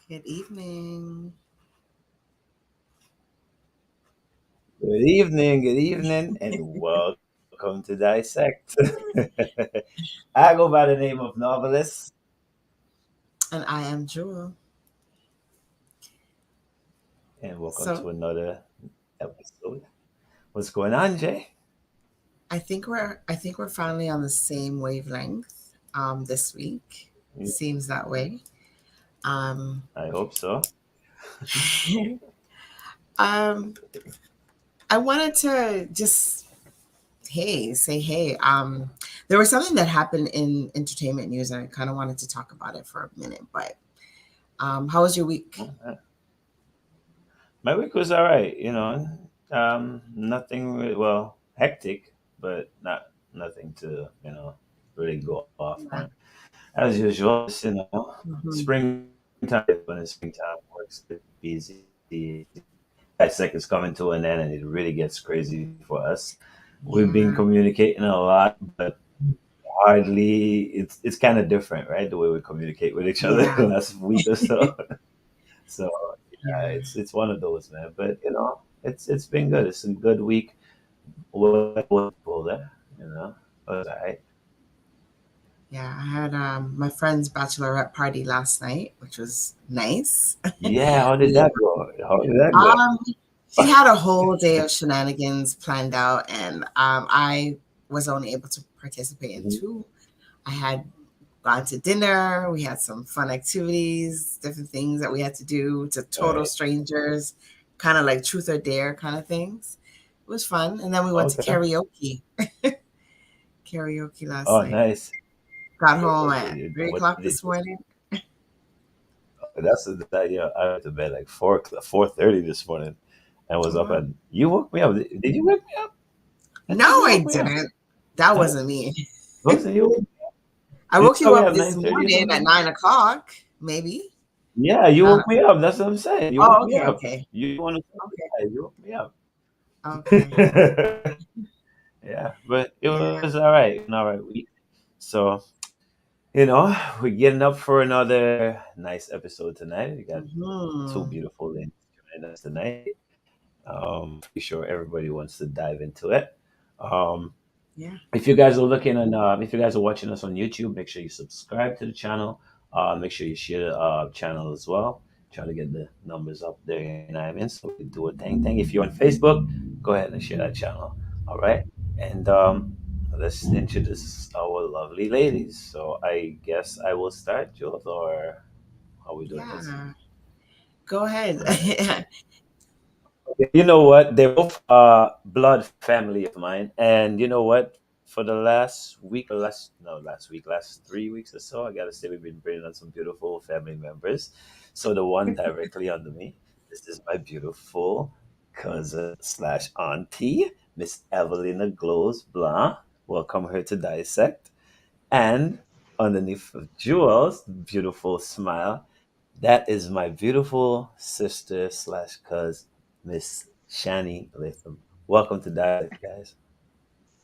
Good evening. And welcome to Dissect. I go by the name of Novelist, And I am Jewel. and welcome So to another episode. What's going on, Jay? I think we're finally on the same wavelength this week. Yeah, Seems that way. Um I hope so. um I wanted to just say hey. There was something that happened in entertainment news and I kind of wanted to talk about it for a minute, but how was your week? My week was all right, nothing well hectic, but nothing to really go off on. Yeah. As usual, Mhm. springtime when it's springtime works a bit busy. Dissect is coming to an end and it really gets crazy for us. We've been Yeah. communicating a lot, but hardly it's kind of different, right? The way we communicate with each other the Yeah. last week or so. So yeah, Yeah. it's one of those, man. But it's been good. It's a good week. What people there, it was all right. Yeah, I had my friend's bachelorette party last night, which was nice. Yeah, how did We that go? How did that go? um she had a whole day of shenanigans planned out, and I was only able to participate in Mhm. two. I had gone to dinner, we had some fun activities, different things that we had to do to All total right. strangers, kind of like truth or dare kind of things. It was fun. And then we went to Okay. karaoke last Oh, night. nice. Got home at three What o'clock did this morning. that? Yeah, I went to bed like 4:30 this morning, and was Oh, up. wow. And you woke me up. Did you wake me up? I No, thought you I woke me up. didn't. That Huh? wasn't me. Wasn't you? I Did woke you you wake me up up this 9:30 or morning at something? 9 o'clock, maybe. Yeah, you Not. woke me up. That's what I'm saying. You woke Oh, me okay, up. okay, You want to? okay, Yeah, you woke me up. okay. Yeah, but it was Yeah. all right. It was an all right week. So we're getting up for another nice episode tonight. We got two Hmm. beautiful ladies joining us tonight. Pretty sure everybody wants to dive into it. Um, Yeah. if you guys are looking and if you guys are watching us on YouTube, make sure you subscribe to the channel. Make sure you share the channel as well. Try to get the numbers up there in I mean, so we can do a thing. If you're on Facebook, go ahead and share that channel. All right, and let's introduce our lovely ladies. So I guess I will start, Jules, or how are we doing this? Yeah. Go ahead. All right. You know what? They're both blood family of mine, and you know what? For the last week, or last week, last 3 weeks or so, I gotta say we've been bringing on some beautiful family members. So the one directly under me, this is my beautiful cousin slash auntie, Miss Everlina Glows Blanc. Welcome her to Dissect, and underneath of Jewel's beautiful smile, that is my beautiful sister slash cuz, Miss Shani Leatham. Welcome to Dissect, guys.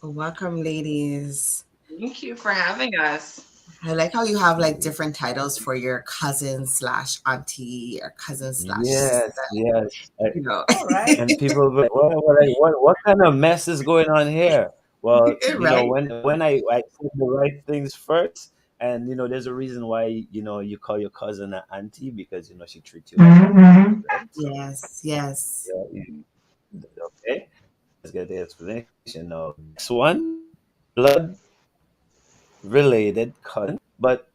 Welcome, ladies. Thank you for having us. I like how you have like different titles for your cousin slash auntie or cousin slash Yes, sister. yes. You know, All right. And people be like, what kind of mess is going on here? Well, right? when I say the right things first, and there's a reason why you call your cousin an auntie because she treats you like a auntie, right? So Yes, yes. yeah, okay. Let's get the explanation now. This one, blood related cousin, but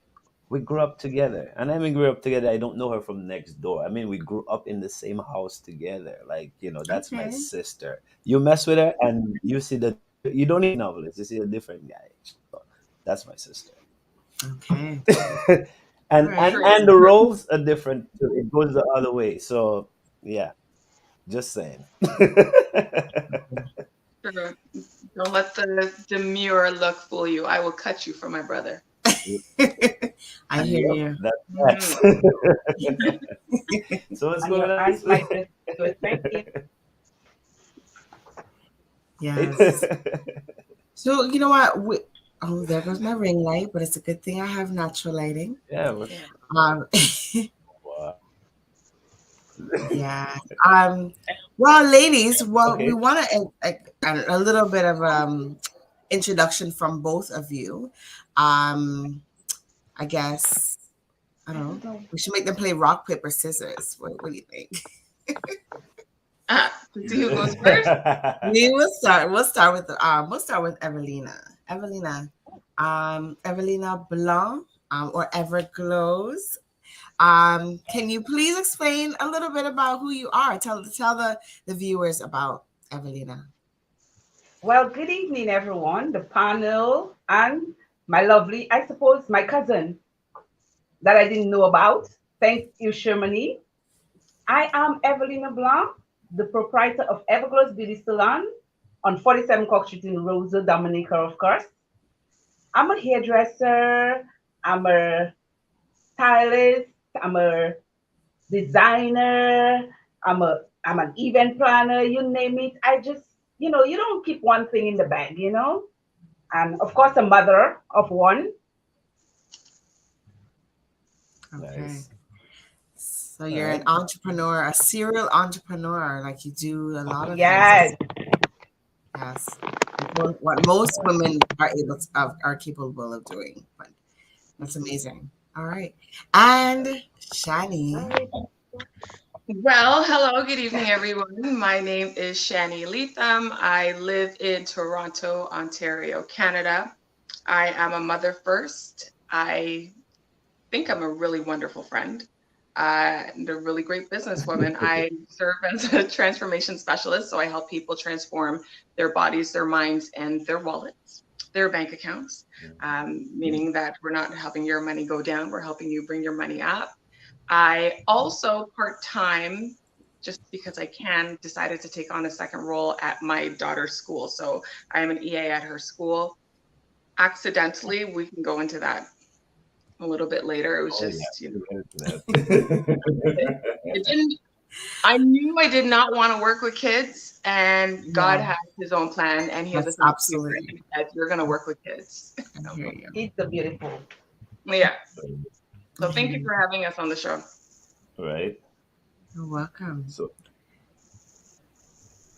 we grew up together. And I mean, grew up together. I don't know her from next door. I mean, we grew up in the same house together. Like, that's my Okay. sister. You mess with her and you see you don't need novelist, you see a different guy. So that's my sister. Okay. All and, and, right. and the roles are different too. It goes the other way. So, yeah, just saying. Sure. Don't let the demure look fool you. I will cut you for my brother. I hear Yep, you. that's Mhm. so what's And going your on aunt this might week? just do it right here. Yes. So you know what? Oh, there goes my ring light, but it's a good thing I have natural lighting. Yeah, Yeah. Um, wow. Yeah. Well, ladies, well, we Okay. want to a little bit of introduction from both of you. I guess I don't know. We should make them play rock paper scissors. What do you think? To see who goes first. We will start. We'll start with Everlina. Everlina, Everlina Blanc, or Everglows. Can you please explain a little bit about who you are? Tell the viewers about Everlina. Well, good evening, everyone, the panel, and my lovely, I suppose, my cousin that I didn't know about. Thank you, Shermanie. I am Evelina Blanc, the proprietor of Everglows Beauty Salon on 47 Cock Street in Rosa, Dominica, of course. I'm a hairdresser, I'm a stylist, I'm a designer, I'm an event planner, you name it. I just, you don't keep one thing in the bag. And of course, a mother of one. Okay. Nice. So All you're an right. entrepreneur, a serial entrepreneur, like you do a lot of things. Yes. Yes. What most women are capable of doing. But that's amazing. All right. And Shani. Well, hello, good evening, everyone. My name is Shani Leatham. I live in Toronto, Ontario, Canada. I am a mother first. I think I'm a really wonderful friend and a really great businesswoman. I serve as a transformation specialist, so I help people transform their bodies, their minds, and their wallets, their bank accounts, meaning that we're not helping your money go down, we're helping you bring your money up. I also part-time, just because I can, decided to take on a second role at my daughter's school. So I am an EA at her school. Accidentally, we can go into that a little bit later. It was Oh yeah. just, That. it didn't, I knew I did not want to work with kids, and God Yeah, has his own plan, and he has a that's sense of humor, and absolutely. he said, you're going to work with kids. I hear you. It's a beautiful. Yeah. So thank you Mhm. for having us on the show. Right. You're welcome. So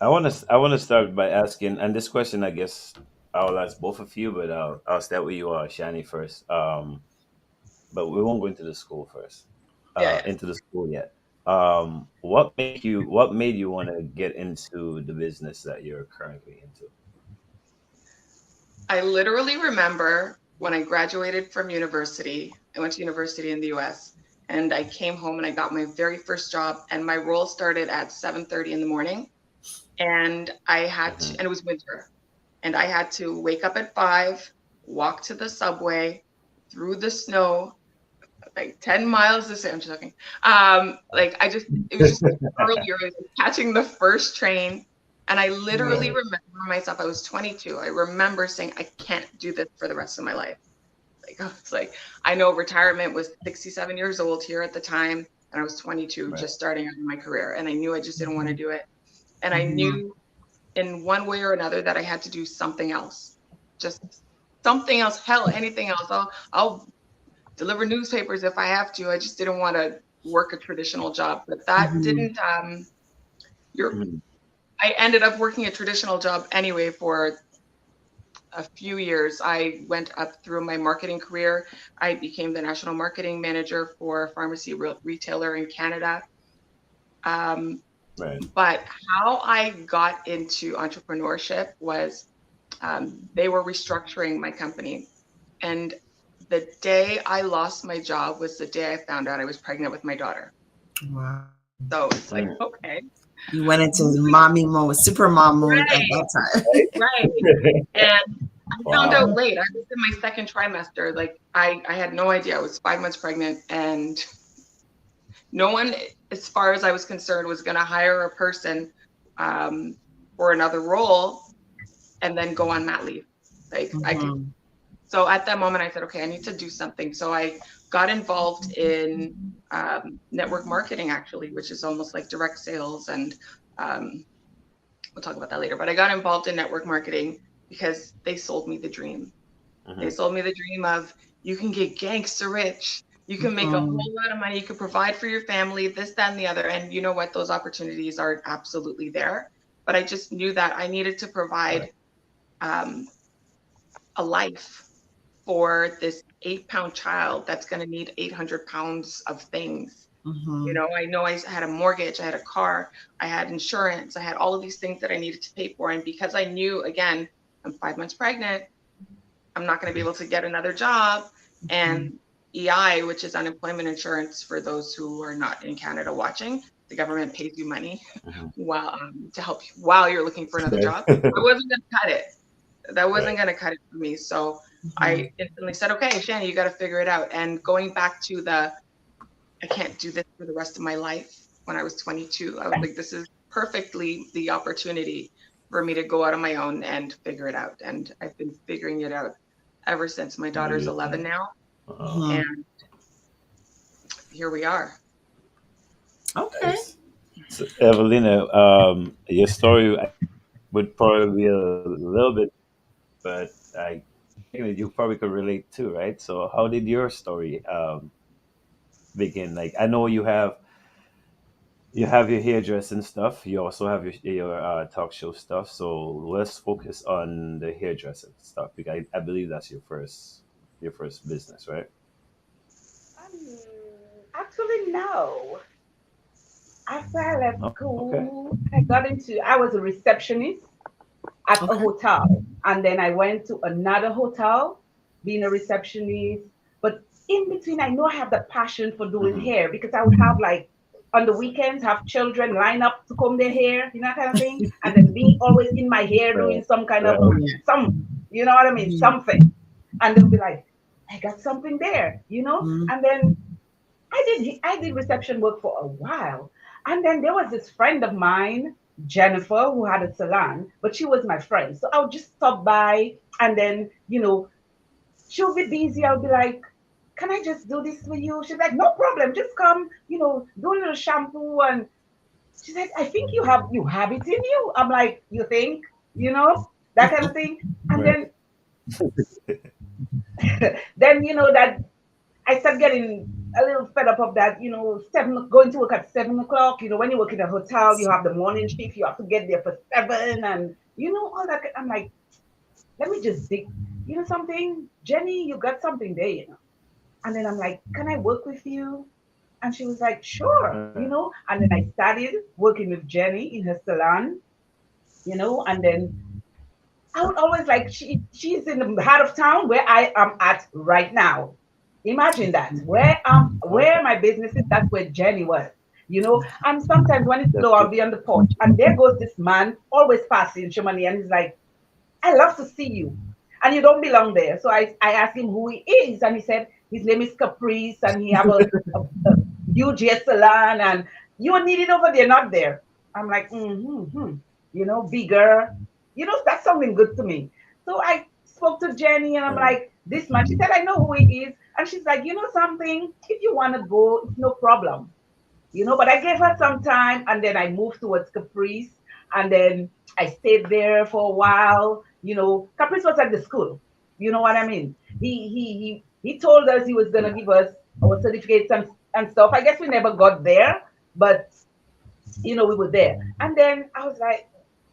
I want to start by asking, and this question I guess I'll ask both of you, but I'll start with you, Shani first. But we won't go into the school first. Yeah, yeah. Into the school yet. What made you want to get into the business that you're currently into? I literally remember when I graduated from university. I went to university in the US, and I came home and I got my very first job, and my role started at 7:30 in the morning, and I had to, Hmm. and it was winter, and I had to wake up at 5, walk to the subway through the snow, like 10 miles this way. I'm joking. It was just earlier, I was catching the first train. And I literally Right. remember myself, I was 22. I remember saying, I can't do this for the rest of my life. Like, I was like, I know retirement was 67 years old here at the time. And I was 22, Right. just starting out in my career. And I knew I just didn't want to Mhm. do it. And I Mhm. knew in one way or another that I had to do something else. Just something else. Hell, anything else. I'll deliver newspapers if I have to. I just didn't want to work a traditional job. But that Mhm. didn't you're Mhm. I ended up working a traditional job anyway for a few years. I went up through my marketing career. I became the national marketing manager for a pharmacy retailer in Canada. Um, Right. but how I got into entrepreneurship was they were restructuring my company. And the day I lost my job was the day I found out I was pregnant with my daughter. Wow. So it's like, Mm. okay. You went into mommy mode, super mom mode at Right, that time. right. And I found out Wow. late. I was in my second trimester. Like I had no idea. I was 5 months pregnant, and no one, as far as I was concerned, was going to hire a person um, for another role and then go on mat leave. Like I could. Mhm. So at that moment, I said, okay, I need to do something. So I got involved in network marketing, actually, which is almost like direct sales, and um, we'll talk about that later. But I got involved in network marketing because they sold me the dream. They Hmm. sold me the dream of you can get gangster rich You can make a Mhm. whole lot of money. You can provide for your family, this, that, and the other. And you know what? Those opportunities are absolutely there. But I just knew that I needed to Right. provide um, a life for this 8 pound child that's going to need 800 pounds of things. You Mhm. know, I know I had a mortgage, I had a car, I had insurance, I had all of these things that I needed to pay for. And because I knew, again, I'm 5 months pregnant, I'm not going to be able to get another job. Mhm. And EI, which is unemployment insurance for those who are not in Canada watching, the government pays you money Mhm. while to help you while you're looking for another Right. job. I wasn't going to cut it. That wasn't Right. going to cut it for me. So Mhm. I instantly said, okay, Shani, you got to figure it out. And going back to the, I can't do this for the rest of my life. When I was 22, I was like, this is perfectly the opportunity for me to go out on my own and figure it out. And I've been figuring it out ever since. My daughter's Really 11 nice. now, Mhm. and here we are. Okay. Nice. So, Evelina, your story would probably be a little bit, but I think that you probably could relate too, right? So, how did your story begin? Like, I know you have your hairdressing stuff. You also have your talk show stuff. So let's focus on the hairdressing stuff because I believe that's your first business, right? Um, Actually, no. After I left Oh, okay. school, I was a receptionist at a Okay. hotel. And then I went to another hotel, being a receptionist. But in between, I know I have the passion for doing Hmm. hair because I would have like on the weekends have children line up to comb their hair, you know, kind of thing. And then me always in my hair doing Right. some kind of Right. Yeah. you know what I mean, Mhm. something. And they'll be like, I got something there, you know. Mhm. And then I did reception work for a while. And then there was this friend of mine, Jennifer, who had a salon, but she was my friend. So I would just stop by and then, she'll be busy. I'll be like, can I just do this for you? She's like, no problem. Just come, do a little shampoo. And she said, I think you have it in you. I'm like, you think, that kind of thing. And Right. then that I started getting a little fed up of that, going to work at 7 o'clock. When you work in a hotel, you have the morning shift, you have to get there for 7 and all that. I'm like, let me just dig. You know something, Jenny, you got something there. And then I'm like, can I work with you? And she was like, sure, Right. And then I started working with Jenny in her salon, and then I would always like she's in the heart of town where I am at right now. Imagine that. Where Okay. my business is, that's where Jenny was. And sometimes when it's That's low, I'll good. be on the porch and there goes this man always passing Shimani and he's like, I love to see you. And you don't belong there. So I asked him who he is, and he said his name is Caprice and he have a huge hair salon and you are needed over there, not there. I'm like, bigger. That's something good to me. So I spoke to Jenny and I'm Right. like, this man. She said, I know who he is. And she's like, you know something? If you want to go, it's no problem. But I gave her some time and then I moved towards Caprice and then I stayed there for a while. Caprice was at the school. You know what I mean? He told us he was gonna give us our certificates and stuff. I guess we never got there, but we were there. And then I was like,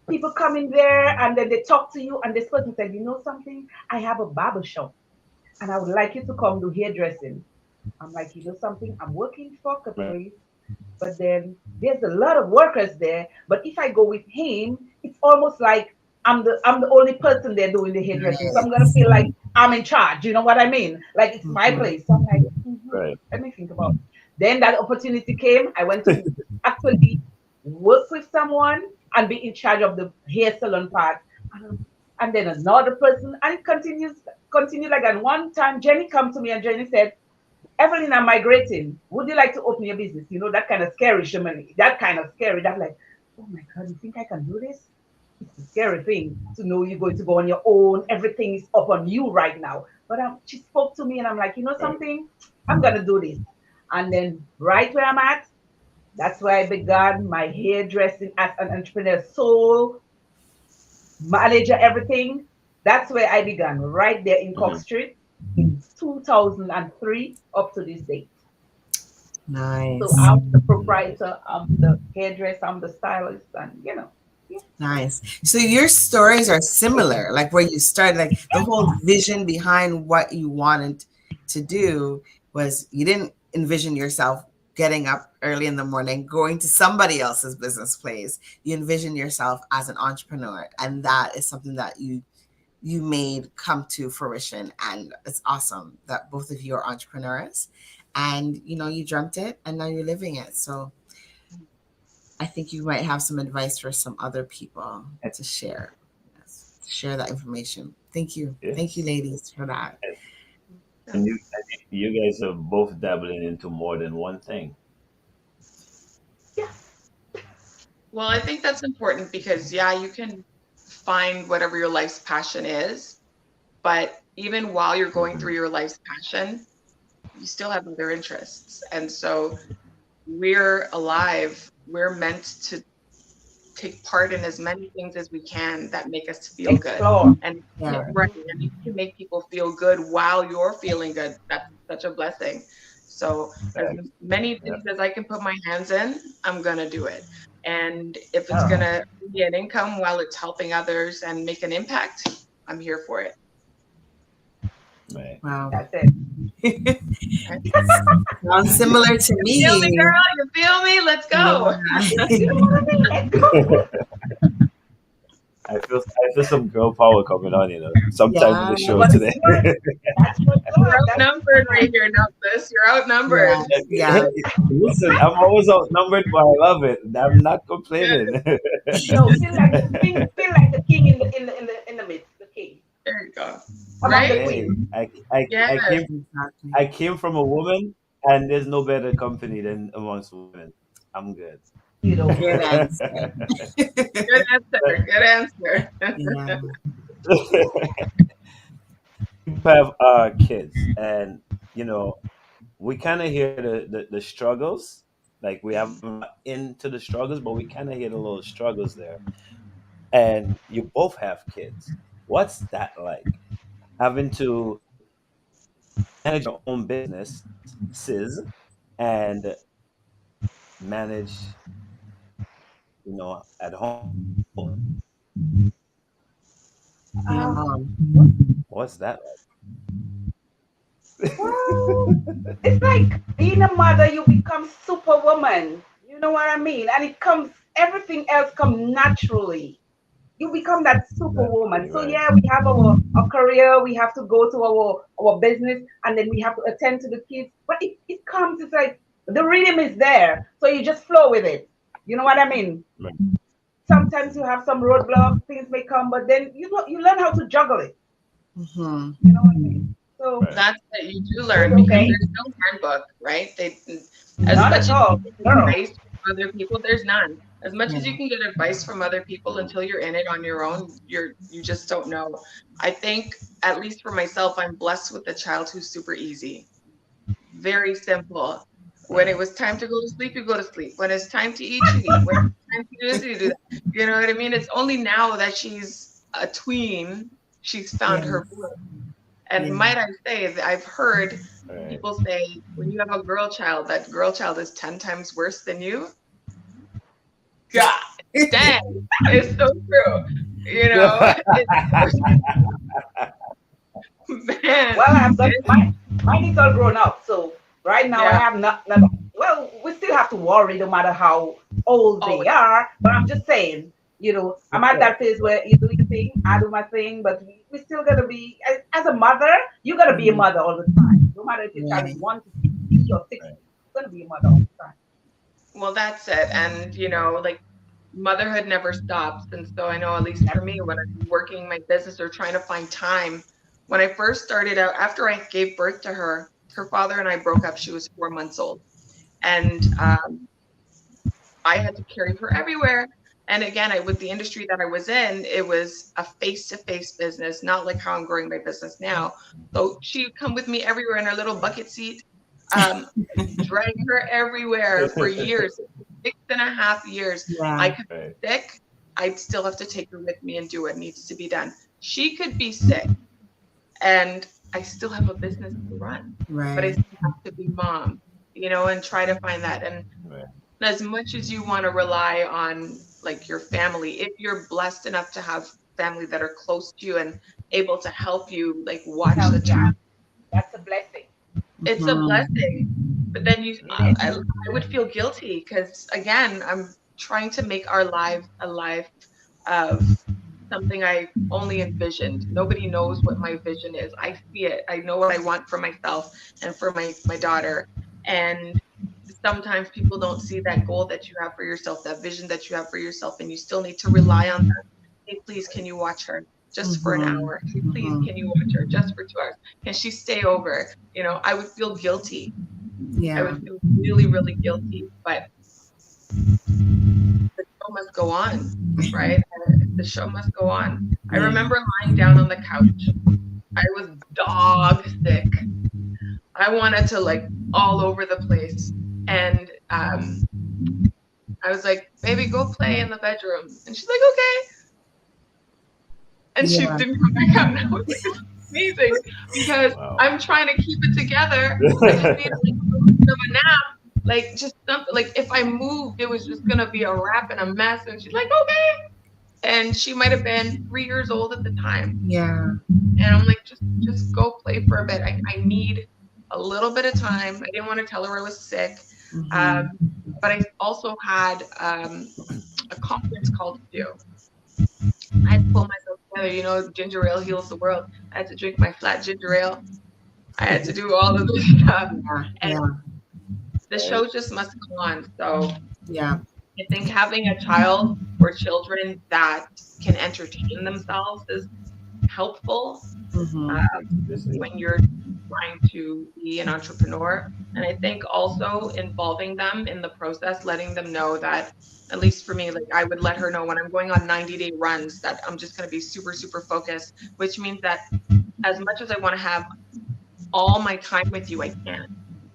people come in there and then they talk to you and this person said, you know something? I have a barber shop and I would like you to come do hairdressing. I'm like, you know something? I'm working for Right. Caprice, but then there's a lot of workers there. But if I go with him, it's almost like I'm the only person there doing the hairdressing. So I'm gonna Nice. feel like I'm in charge. You know what I mean? Like it's my Mhm. place. So I'm like, Right. let me think about it. Then that opportunity came. I went to actually work with someone and be in charge of the hair salon part. And then another person, and it continue like that. One time, Jenny come to me and Jenny said, Evelyn, I'm migrating. Would you like to open your business? That kind of scary, Shimani. That kind of scary. That like, oh my God, you think I can do this? It's a scary thing to know you're going to go on your own. Everything is up on you right now. But she spoke to me and I'm like, you know Right. something? I'm going to do this. And then right where I'm at, that's where I began my hairdressing as an entrepreneur, soul manager, everything. That's where I began, right there in Cork Hmm. Street. since 2003 up to this date. So Nice. I'm the Nice. proprietor, I'm the hairdresser, I'm the stylist, and yeah. Nice. So your stories are similar, like where you started, like the whole vision behind what you wanted to do was you didn't envision yourself getting up early in the morning, going to somebody else's business place. You envision yourself as an entrepreneur, and that is something that you made come to fruition. And it's awesome that both of you are entrepreneurs and you dreamt it and now you're living it. So I think you might have some advice for some other people to share. Yes, to share that information. Thank you. Thank you, Yes. ladies, for that. And you guys are both dabbling into more than one thing. Yes. Well, I think that's important because, yeah, you can find whatever your life's passion is, but even while you're going through Hmm. your life's passion, you still have other interests. And so we're alive. We're meant to take part in as many things as we can that make us feel good. Explore. And Yeah. right, and if you can make people feel good while you're feeling good, that's such a blessing. So as Right. many Yeah. things as I can put my hands in, I'm gonna do it. And if it's Oh, gonna be an income while it's helping others and make an impact, I'm here for it. Right. Wow. that's it. Right? Sounds similar to You feel me, me. girl? You feel me? Let's go. You know what I mean? Let's go. I feel some girl power coming on, sometime in Yeah. the That's show what today. it's worth. That's what it's You're worth. That's outnumbered right here, Numbers. You're outnumbered. Yeah. Yeah. Listen, I'm always outnumbered, but I love it. I'm not complaining. feel like the king in the midst, the king There you go. among the Right? Hey, queens. I Yes. Exactly. I came from a woman, and there's no better company than amongst women. I'm good. Good Beautiful. answer. Good answer. Good answer. Yeah. People have kids, and we kind of hear the struggles. Like we haven't got into the struggles, but we kind of hear the little struggles there. And you both have kids. What's that like? Having to manage your own business, sis, and manage, at home. Be a Um, mom. What's that well, it's like being a mother, you become superwoman. You know what I mean? And everything else comes naturally. You become that like? superwoman. So Right. yeah, we have our career, we have to go to our business, and then we have to attend to the kids. But it comes, it's like the rhythm is there. So you just flow with it. You know what I mean? Right. Sometimes you have some roadblocks, things may come, but then you learn how to juggle it. Mm-hmm. You know what I mean? So Right. That's what you do it's learn because okay. there's no handbook, right? As Not much at as you all. can get Girl. advice from other people, there's none. As much Yeah. as you can get advice from other people until you're in it on your own, you just don't know. I think, at least for myself, I'm blessed with a child who's super easy. Very simple. When it Right. was time to go to sleep, you go to sleep. When it's time to eat, you eat. When it's time to do this, you do that. You know what I mean? It's only now that she's a tween, she's found Yeah. her voice. And Yeah. might I say that I've heard Right. people say when you have a girl child, that girl child is 10 times worse than you. God dang, it's so true. You know, man, Well, I've got it's, mine is all grown up. So right now I yeah. have not well, we still have to worry no matter how old Oh, they are. But I'm just saying, I'm Of at course. that phase where you do your thing, I do my thing, but we still gotta be as a mother, you gotta be a Mhm. mother all the time. No matter if your child Yeah. is 1 to 60 or 60, Right. you're gonna be a mother all the time. well, that's it. And, like motherhood never stops. And so I know, at least for me, when I'm working my business or trying to find time, when I first started out, after I gave birth to her, her father and I broke up. She was 4 months old. And I had to carry her everywhere. And again, with the industry that I was in, it was a face-to-face business, not like how I'm growing my business now. So she would come with me everywhere in her little bucket seat, um, drag her everywhere for years, 6.5 years. I Yeah. could Right. be sick. I'd still have to take her with me and do what needs to be done. She could be sick. And I still have a business to run, but I Right. still have to be mom, and try to find that. And Right. as much as you want to rely on like your family, if you're blessed enough to have family that are close to you and able to help you like watch Help, the yeah, child, that's a blessing. it's a Mhm. blessing. But then It is. I would feel guilty because again, I'm trying to make our lives a life of something I only envisioned. Nobody knows what my vision is. I see it. I know what I want for myself and for my daughter. And sometimes people don't see that goal that you have for yourself, that vision that you have for yourself, and you still need to rely on them. Hey, please, can you watch her just for an Mhm. hour? Hey, please, Mhm. can you watch her just for 2 hours? Can she stay over? I would feel guilty. I Yeah. would feel really, really guilty. But the show must go on, right? The show must go on. I Yeah. remember lying down on the couch. I was dog sick. I wanted to like all over the place. And I was like, baby, go play in the bedroom. And she's like, okay. And she Yeah. didn't come back out. And I was like, this is amazing because Wow. I'm trying to keep it together. I just need like a little bit of a nap. Like just something like if I moved, it was just gonna be a wrap and a mess. And she's like, okay. And she might have been 3 years old at the time. Yeah. And I'm like, just go play for a bit. I need a little bit of time. I didn't want to tell her I was sick. Mhm. Um, but I also had a conference call to do. I had to pull myself together. Ginger ale heals the world. I had to drink my flat ginger ale. I had to do all of this stuff. Yeah. And Yeah. the show just must go on. So Yeah. I think having a child or children that can entertain themselves is helpful Mhm. when you're trying to be an entrepreneur. And I think also involving them in the process, letting them know that, at least for me, like I would let her know when I'm going on 90-day runs that I'm just going to be super, super focused, which means that as much as I want to have all my time with you, I can't.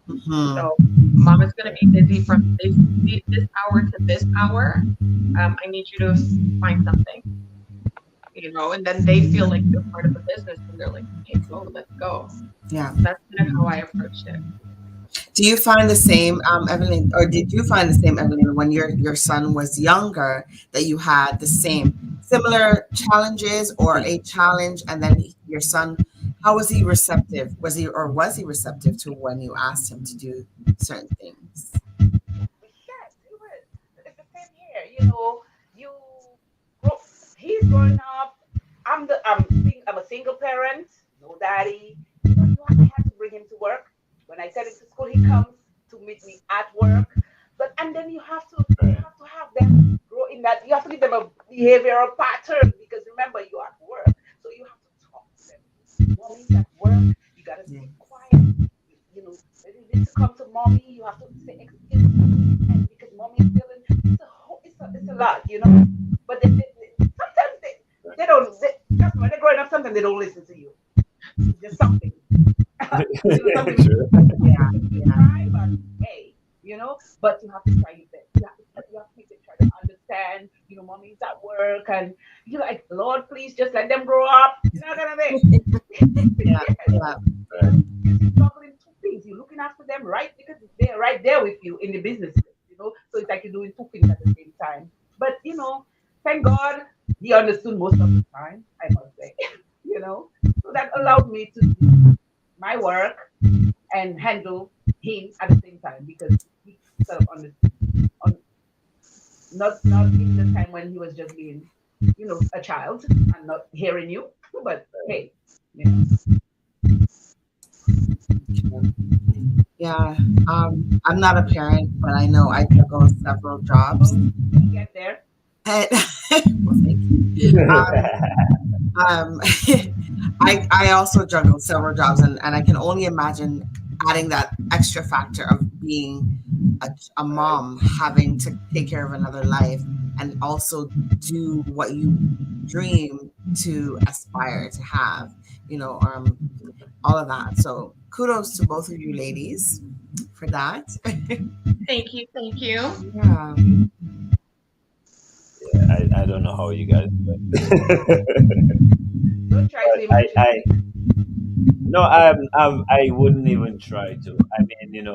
Mhm. So mom is going to be busy from this hour to this hour. I need you to find something, and then they feel like they're part of the business and they're like, okay, go, let's go. Yeah. That's kind of how I approached it. Do you find the same, Evelyn, or did you find the same, Evelyn, when your son was younger, that you had the same similar challenges or a challenge, and then your son, how was he receptive? Was he receptive to when you asked him to do certain things? Yes, it was. It's the same here. You grow, he's growing up. I'm a single parent, no daddy. I had to bring him to work. When I send him to school, he comes to meet me at work. But and then you have to have them grow in that. You have to give them a behavioral pattern because remember you are at work, so you have to talk to them. Mommy's at work. You gotta Yeah. stay quiet. When you need to come to mommy, you have to say excuse me, and because mommy is feeling it's a lot, But sometimes they don't. Just when they're growing up, sometimes they don't listen to you. Just something, something True. you try, but hey, but you have to try your best. You have to make them try to understand. Mommy's at work, and you're like, Lord, please just let them grow up. You're not gonna make. Yeah. Yes, Yeah. because you're juggling two things. You're looking after them, right? Because they're right there with you in the business, So it's like you're doing two things at the same time. But thank God he understood most of the time. I must say, so that allowed me to do my work and handle him at the same time because he sort of understood. On, not in the time when he was just being, a child and not hearing you, but hey, you know. Yeah. I'm not a parent, but I know I juggle several jobs. We'll get there. And, well, thank you. Um, I also juggle several jobs, and I can only imagine adding that extra factor of being a mom, having to take care of another life, and also do what you dream to aspire to have, all of that. So kudos to both of you ladies for that. Thank you, thank you. Yeah. I don't know how you guys do it. Don't try to But imagine. No, I wouldn't even try to. I mean,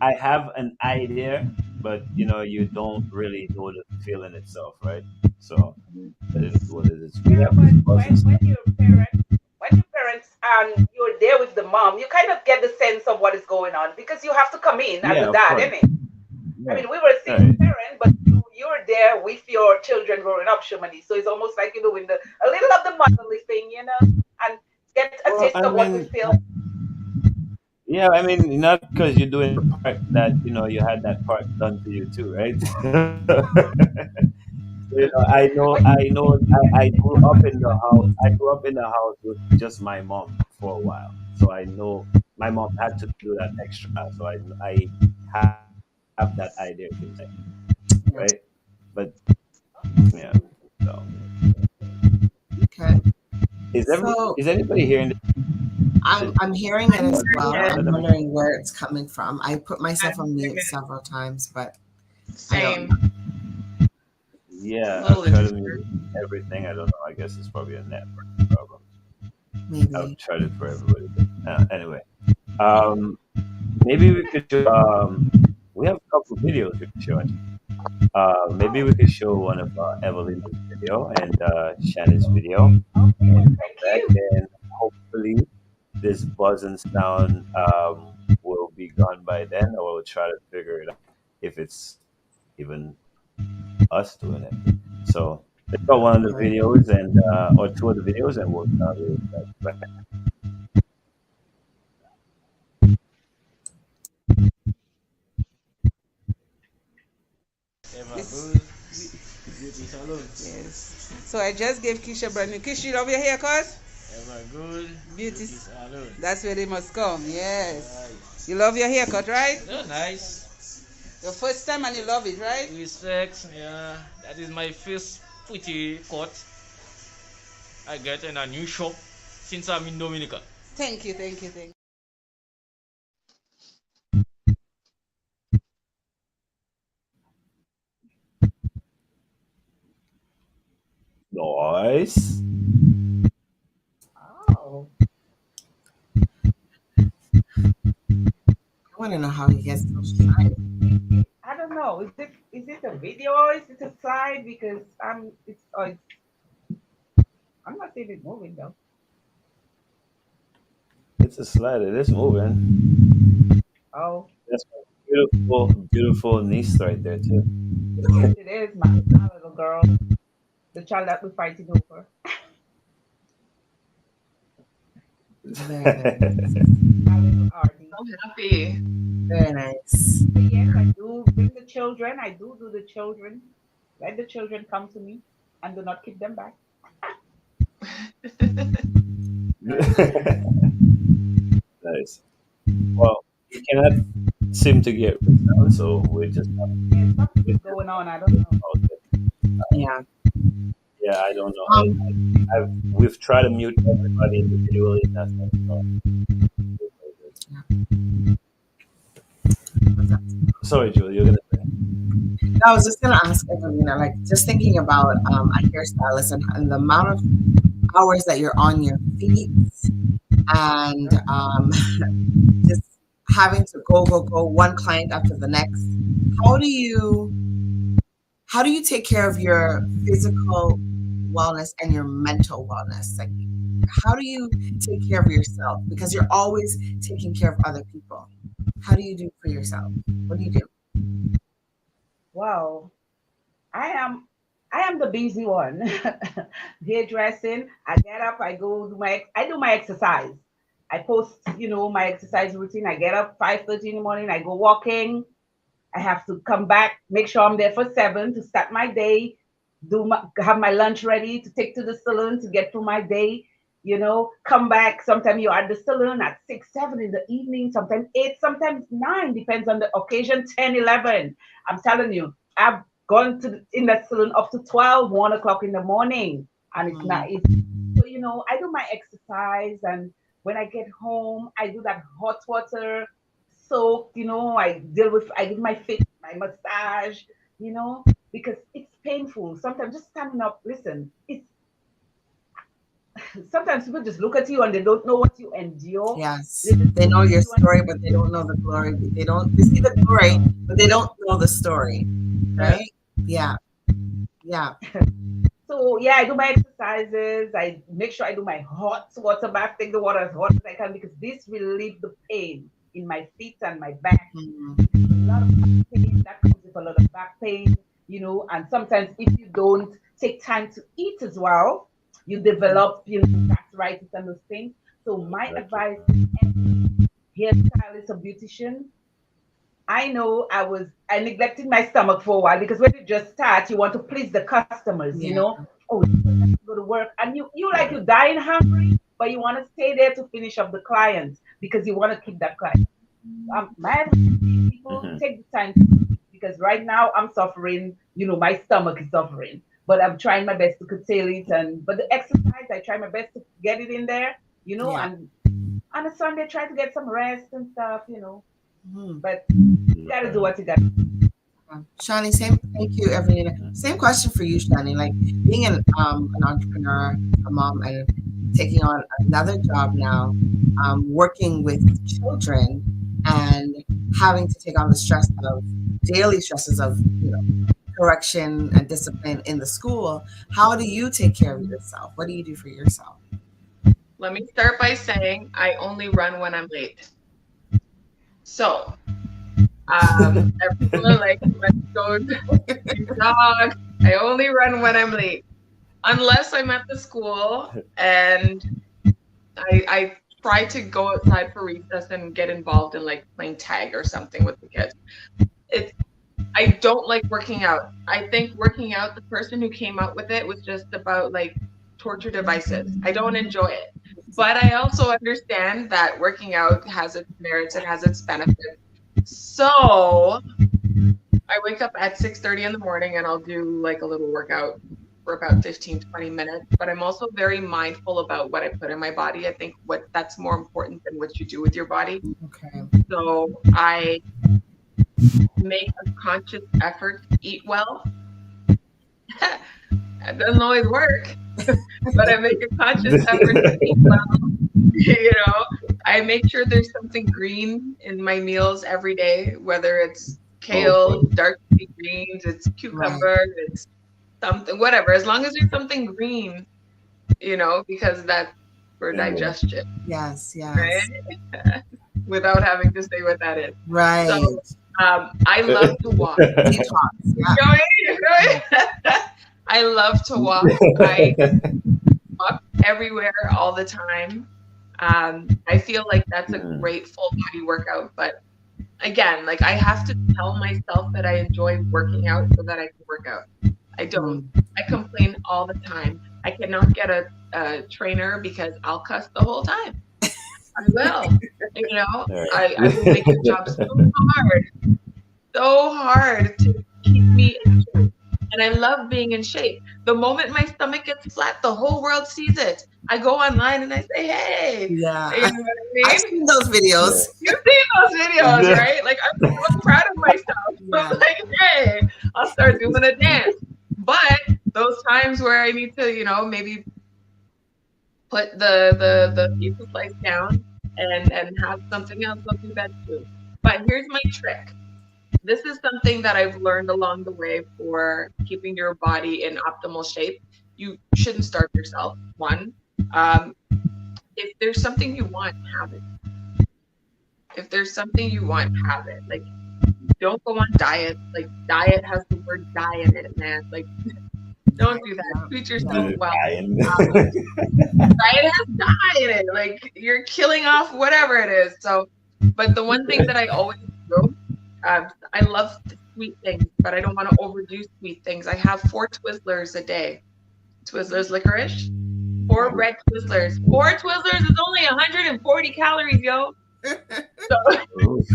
I have an idea, but you don't really know the feeling itself, right? So that is what it is. We Yeah, have but this buzzing when stuff. your parents and you're there with the mom, you kind of get the sense of what is going on because you have to come in as Yeah, a of dad, course. innit? I Yeah. mean, we were a single Right. parent, but you're there with your children growing up, Shumani. So it's almost like you're doing a little of the motherly thing, and get a Well, taste I of what we mean, feel. yeah, I mean, not because you're doing your part that you had that part done to you too, right? I grew up in the house. I grew up in the house with just my mom for a while, so I know my mom had to do that extra. So I have that idea of things like right, Yeah. but yeah. So Okay. is So anybody hearing I'm hearing it as I'm the well. hearing sound it. I'm that I'm hearing? wondering where it's coming from. I put myself I'm on hearing mute it. several times, but I don't Same. know. A Yeah, I've little tried to interference. mute everything. I don't know. I guess it's probably a network problem. I've Maybe. tried it for everybody, but anyway. Um, maybe we could show. We have a couple of videos we could show. Maybe Oh, we could show one of Evelina's video and Shannon's video, okay, and then come thank back, you. and hopefully this buzzing sound will be gone by then, or we'll try to figure it out if it's even us doing it. So let's go one of the Okay. videos and or two of the videos, and we'll back. Ever good, beauty salon. Yes. So I just gave Keisha brand new. Keisha, you love your haircut? Ever good, Beauty. beauty salon. That's where they must come. Yes. Right. You love your haircut, right? So nice. Your first time and you love it, right? Respect, yeah. That is my first pretty cut I get in a new shop since I'm in Dominica. Thank you, thank you, thank you. Nice. Oh. I want to know how he gets so shiny. I don't know. Is it a video or is it a slide? Because I'm not seeing it moving though. It's a slide. It is moving. Oh, That's my beautiful, beautiful niece right there too. yes, it is my little girl, the child that we're fighting over. Very nice. My little Artie. So happy. Very nice. But yes, I do bring the children. I do the children. Let the children come to me and do not keep them back. Nice. Well, we cannot seem to get resound, so we just have Yes, something to is going on. I don't know. about it. Yeah. Yeah, I don't know. Um, We've tried to mute everybody individually, and nothing. So, sorry, Julie, you're gonna say. I was just gonna ask Everlina, like just thinking about a hairstylist and the amount of hours that you're on your feet and just having to go one client after the next. How do you how do you take care of your physical wellness and your mental wellness? Like how do you take care of yourself? Because you're always taking care of other people. How do you do for yourself? What do you do? Wow. I am I am the busy one. Hairdressing. I get up, I do my exercise. I post, my exercise routine. I get up 5:30 in the morning, I go walking. I have to come back, make sure I'm there for 7 to start my day, have my lunch ready to take to the salon to get through my day. Come back. Sometimes you're at the salon at 6, 7 in the evening, sometimes 8, sometimes 9, depends on the occasion, 10, 11. I'm telling you, I've gone in that salon up to 12, 1 o'clock in the morning. And it's not Mm, easy. So, I do my exercise, and when I get home, I do that hot water soak, I give my feet my massage, you know, because it's painful. Sometimes just standing up, listen, sometimes people just look at you and they don't know what you endure. Yes. They just They look know at your you and story, but they don't know the glory. They see the glory, but they don't know the story. Right? Yeah. Yeah. so yeah, I do my exercises. I make sure I do my hot water bath, take the water as hot as I can because this relieves the pain in my feet and my back. Mhm. A lot of back pain that comes with a lot of back pain, and sometimes if you don't take time to eat as well, you develop, gastritis and those things. So my Very true. advice to any hairstylist or beautician, I know I neglected my stomach for a while because when you just start, you want to please the customers, Yeah. Oh, you have to go to work and you like Yeah. you're dying hungry, but you want to stay there to finish up the client because you want to keep that client. My advice is people Hmm. take the time because right now I'm suffering, my stomach is suffering, but I'm trying my best to curtail it. But the exercise, I try my best to get it in there, Yeah. and on a Sunday, try to get some rest and stuff. Mhm. But you got to do what you got to do. Shani, same. Thank you, Everlina. Same question for you, Shani. Like being an entrepreneur, a mom, and taking on another job now, working with children, and having to take on the stress of daily stresses of correction and discipline in the school. How do you take care of yourself? What do you do for yourself? Let me start by saying I only run when I'm late. So, people are like, let's go jog. I only run when I'm late. Unless I'm at the school and I try to go outside for recess and get involved in like playing tag or something with the kids. It's I don't like working out. I think working out, the person who came up with it was just about like torture devices. I don't enjoy it. But I also understand that working out has its merits, it has its benefits. So I wake up at 6:30 in the morning and I'll do like a little workout for about 15, 20 minutes. But I'm also very mindful about what I put in my body. I think that's more important than what you do with your body. Okay. So I make a conscious effort to eat well. It doesn't always work, but I make a conscious effort to eat well. I make sure there's something green in my meals every day, whether it's kale, Okay. dark leafy greens, it's Right. cucumber, it's something, whatever. As long as there's something green, because that's for Yeah. digestion, Yes. Yes. right? Without having to say what that is. So Right. I love to walk. Detox. Yeah. Right? I love to walk. I walk everywhere all the time. I feel like that's a Mm. great full body workout. But again, like I have to tell myself that I enjoy working out so that I can work out. I don't. Mm. I complain all the time. I cannot get a trainer because I'll cuss the whole time. I will. I will make the job so hard to keep me in shape. And I love being in shape. The moment my stomach gets flat, the whole world sees it. I go online and I say, hey, Yeah. you know what I I've mean? seen those videos. You've seen those videos, Yeah. right? Like I'm so proud of myself. Yeah. I'm like, hey, I'll start doing a dance. But those times where I need to, maybe put the pizza slice down and have something else, I'll do that too. But here's my trick. This is something that I've learned along the way for keeping your body in optimal shape. You shouldn't starve yourself. One, um, if there's something you want, have it. If there's something you want, have it. Like, don't go on diet. Like, diet has the word die in it, man. Like, don't do that. Treat yourself well. Dying. Diet has die in it. Like, you're killing off whatever it is. So, but the one thing that I always do, I love sweet things, but I don't want to overdo sweet things. I have 4 Twizzlers a day. Twizzlers licorice, 4 red Twizzlers. 4 Twizzlers is only 140 calories, yo. So, Oof.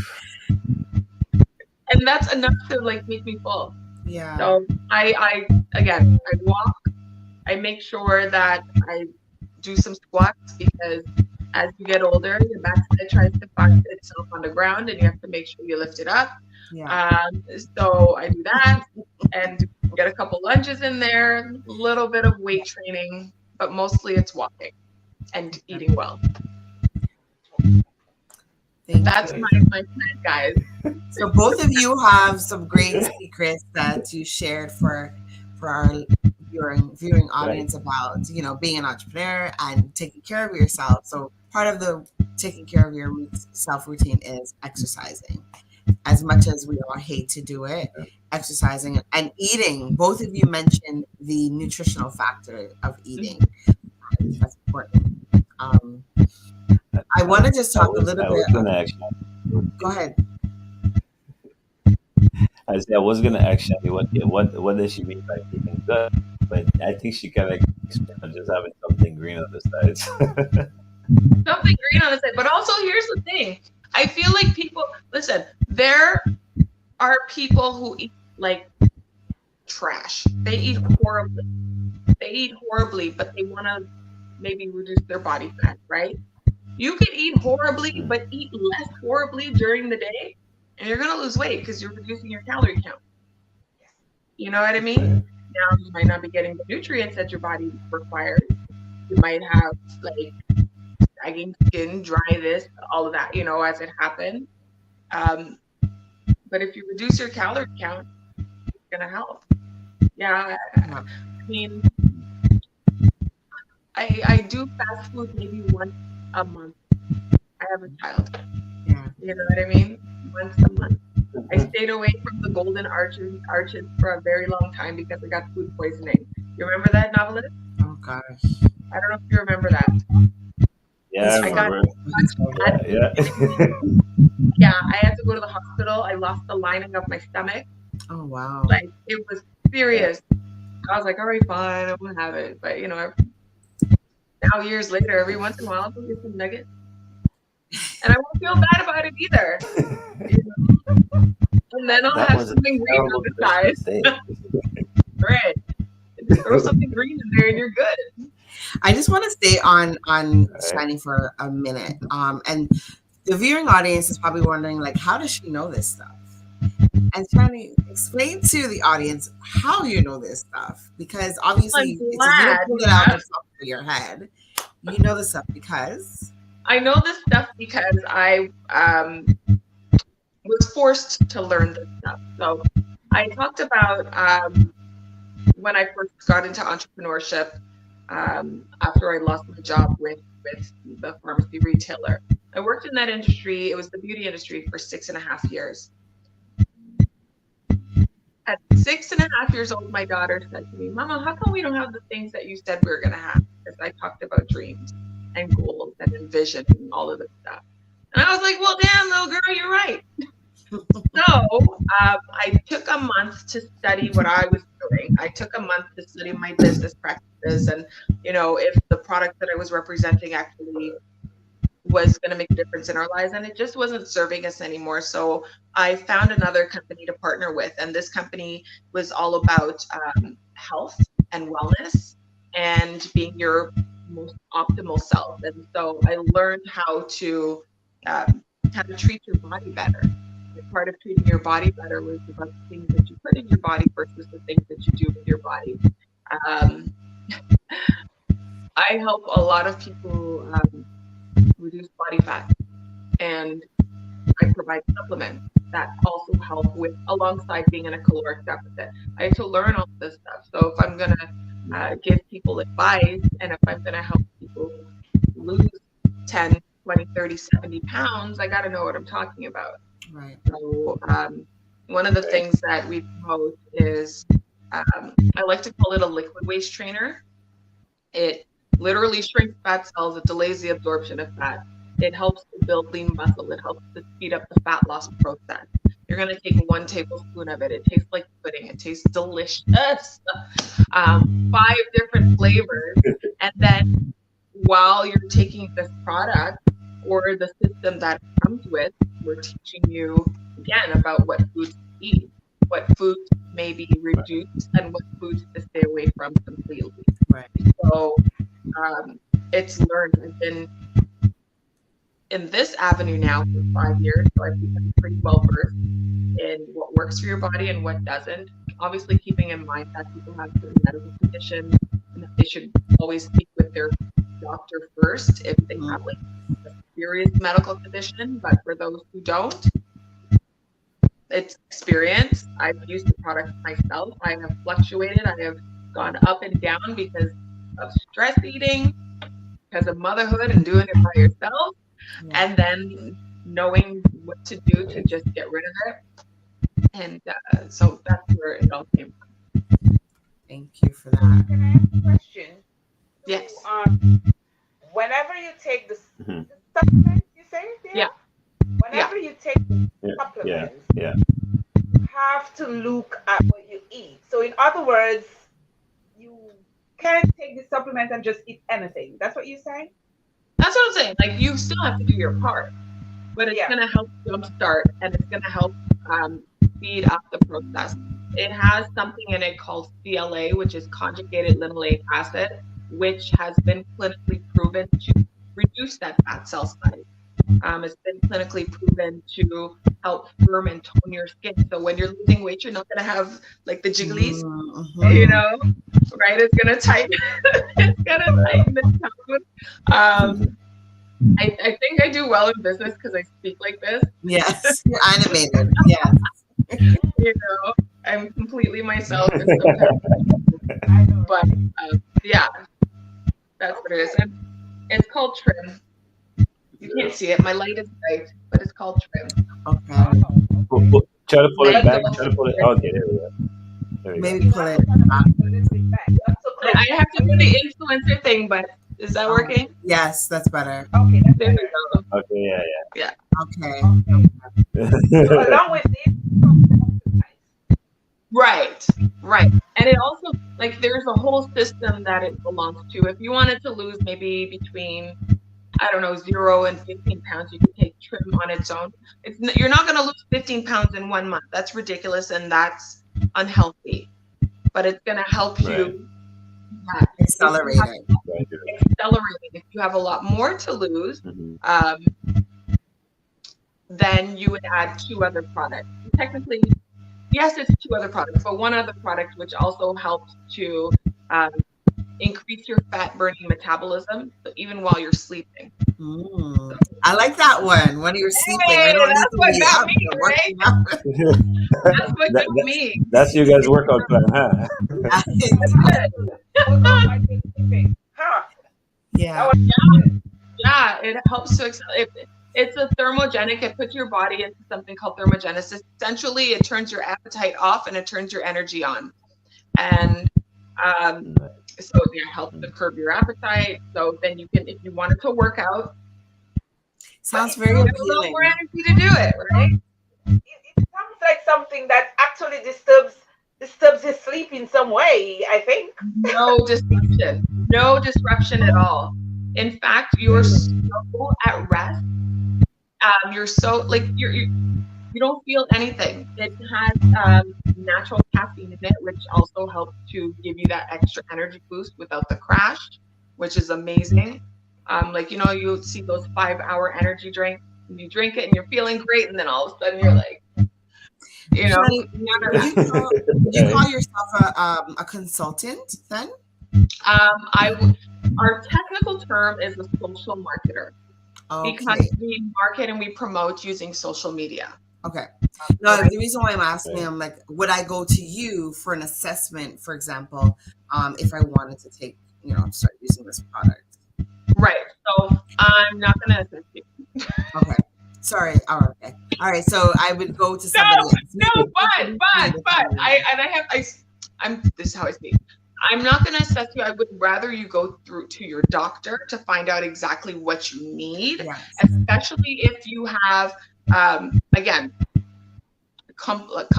and that's enough to like make me full. Yeah. So I walk. I make sure that I do some squats because as you get older, your backside tries to find itself on the ground, and you have to make sure you lift it up. Yeah. So I do that and get a couple lunges in there, a little bit of weight training, but mostly it's walking and eating well. That's my plan, guys. So both of you have some great secrets that you shared for our viewing audience about, you know, being an entrepreneur and taking care of yourself. So part of the taking care of your self routine is exercising. As much as we all hate to do it, exercising and eating. Both of you mentioned the nutritional factor of eating. That's important. I want to just talk a little bit. Go ahead. I was gonna ask Shani what does she mean by eating good, but I think she kind of explained on just having something green on the sides. Something green on the side, but also here's the thing: I feel like people listen. There are people who eat like trash. They eat horribly. But they want to maybe reduce their body fat, right? You can eat horribly, but eat less horribly during the day, and you're gonna lose weight because you're reducing your calorie count. You know what I mean? Now you might not be getting the nutrients that your body requires. You might have like sagging skin, dry this, all of that, you know, as it happens. But if you reduce your calorie count, it's gonna help. Yeah, I mean, I do fast food maybe once a month. I have a child. Yeah. You know what I mean? Once a month. I stayed away from the golden arches for a very long time because I got food poisoning. You remember that, novelist? Oh gosh. I don't know if you remember that. Yeah, I remember. Yeah, I had to go to the hospital. I lost the lining of my stomach. Oh wow. Like it was serious. I was like, all right, fine, I'm gonna have it. But you know, now years later, every once in a while, I'll go get some nuggets. And I won't feel bad about it either. You know? And then I'll have something green on the side. Right. Just throw something green in there and you're good. I just want to stay on Shani for a minute. And the viewing audience is probably wondering, like, how does she know this stuff? And Shani, explain to the audience how you know this stuff. Because obviously, you don't pull it out of your head. You know this stuff because... I know this stuff because I was forced to learn this stuff. So I talked about when I first got into entrepreneurship after I lost my job with the pharmacy retailer. I worked in that industry. It was the beauty industry for 6.5 years. At 6.5 years old, my daughter said to me, "Mama, how come we don't have the things that you said we were going to have?" Because I talked about dreams and goals and envision and all of this stuff. And I was like, well, damn, little girl, you're right. So I took a month to study what I was doing. I took a month to study my business practices and, you know, if the product that I was representing actually was going to make a difference in our lives, and it just wasn't serving us anymore. So I found another company to partner with, and this company was all about health and wellness and being your most optimal self. And so I learned how to treat your body better. And part of treating your body better was about the things that you put in your body versus the things that you do with your body. I help a lot of people reduce body fat, and I provide supplements that also help with, alongside being in a caloric deficit. I had to learn all this stuff. So if I'm going to give people advice, and if I'm going to help people lose 10, 20, 30, 70 pounds, I got to know what I'm talking about. Right. So one of the things that we promote is, I like to call it a liquid waste trainer. It literally shrinks fat cells. It delays the absorption of fat. It helps to build lean muscle. It helps to speed up the fat loss process. You're going to take 1 tablespoon of it. It tastes like pudding. It tastes delicious. 5 different flavors. And then while you're taking this product or the system that it comes with, we're teaching you again about what foods to eat, what foods may be reduced, and what foods to stay away from completely. Right. So it's learned. I've been in this avenue now for 5 years, so I've become pretty well versed in what works for your body and what doesn't. Obviously, keeping in mind that people have certain medical conditions and that they should always speak with with their doctor first if they have like a serious medical condition. But for those who don't, it's experience. I've used the product myself. I have fluctuated. I have gone up and down because of stress eating, because of motherhood and doing it by yourself, and then knowing what to do to just get rid of it. And so that's where it all came from. Thank you for that. Can I ask a question? Yes. Whenever you take the supplements, you say? Yeah. Whenever you take the supplements, you have to look at what you eat. So in other words, you can't take the supplement and just eat anything. That's what you're saying? That's what I'm saying. Like, you still have to do your part, but it's going to help jumpstart, and it's going to help speed up the process. It has something in it called CLA, which is conjugated linoleic acid, which has been clinically proven to reduce that fat cell size. It's been clinically proven to help firm and tone your skin. So when you're losing weight, you're not going to have like the jigglies, you know, right? It's going to tighten. It's going to tighten the tone. I think I do well in business because I speak like this. Yes, you're animated. Yes. You know, I'm completely myself. And sometimes, but yeah, that's what it is. And it's called Trim. You can't see it. My light is bright, but it's called Trim. Okay. Try to pull it back. Try to pull it. Okay, there we go. Maybe pull it back. I have to do the influencer thing, but is that working? Yes, that's better. Okay, that's there we go. Okay, yeah. Okay. So along with this, right. And it also, like, there's a whole system that it belongs to. If you wanted to lose maybe between, I don't know, 0 and 15 pounds, you can take Trim on its own. You're not going to lose 15 pounds in 1 month. That's ridiculous, and that's unhealthy. But it's going to help you accelerate it. If you have a lot more to lose, then you would add 2 other products. Technically, yes, it's 2 other products, but 1 other product which also helps to increase your fat burning metabolism, even while you're sleeping. I like that one. When you're sleeping, I don't that's what got me, right? That's what got me. That's your guys' workout plan, huh? Yeah, it helps to accelerate. It's a thermogenic. It puts your body into something called thermogenesis. Essentially, it turns your appetite off and it turns your energy on. And so it helps to curb your appetite. So then you can, if you wanted to work out, sounds very appealing. A little more energy to do it, right? It sounds like something that actually disturbs your sleep in some way, I think. No disruption at all. In fact, you're so at rest. You're so, like, you don't feel anything. It has natural caffeine in it, which also helps to give you that extra energy boost without the crash, which is amazing. Like, you know, you see those 5-hour energy drinks, and you drink it and you're feeling great, and then all of a sudden you're like, you know. Would you call yourself a consultant then? Our technical term is a social marketer. Okay. Because we market and we promote using social media. Okay. No, the reason why I'm asking, I'm like, would I go to you for an assessment, for example, if I wanted to take, you know, start using this product? Right. So I'm not going to assist you. Okay. Sorry. Oh, okay. All right. So I would go to somebody else. This is how I speak. I'm not going to assess you. I would rather you go through to your doctor to find out exactly what you need, especially if you have, again, a complex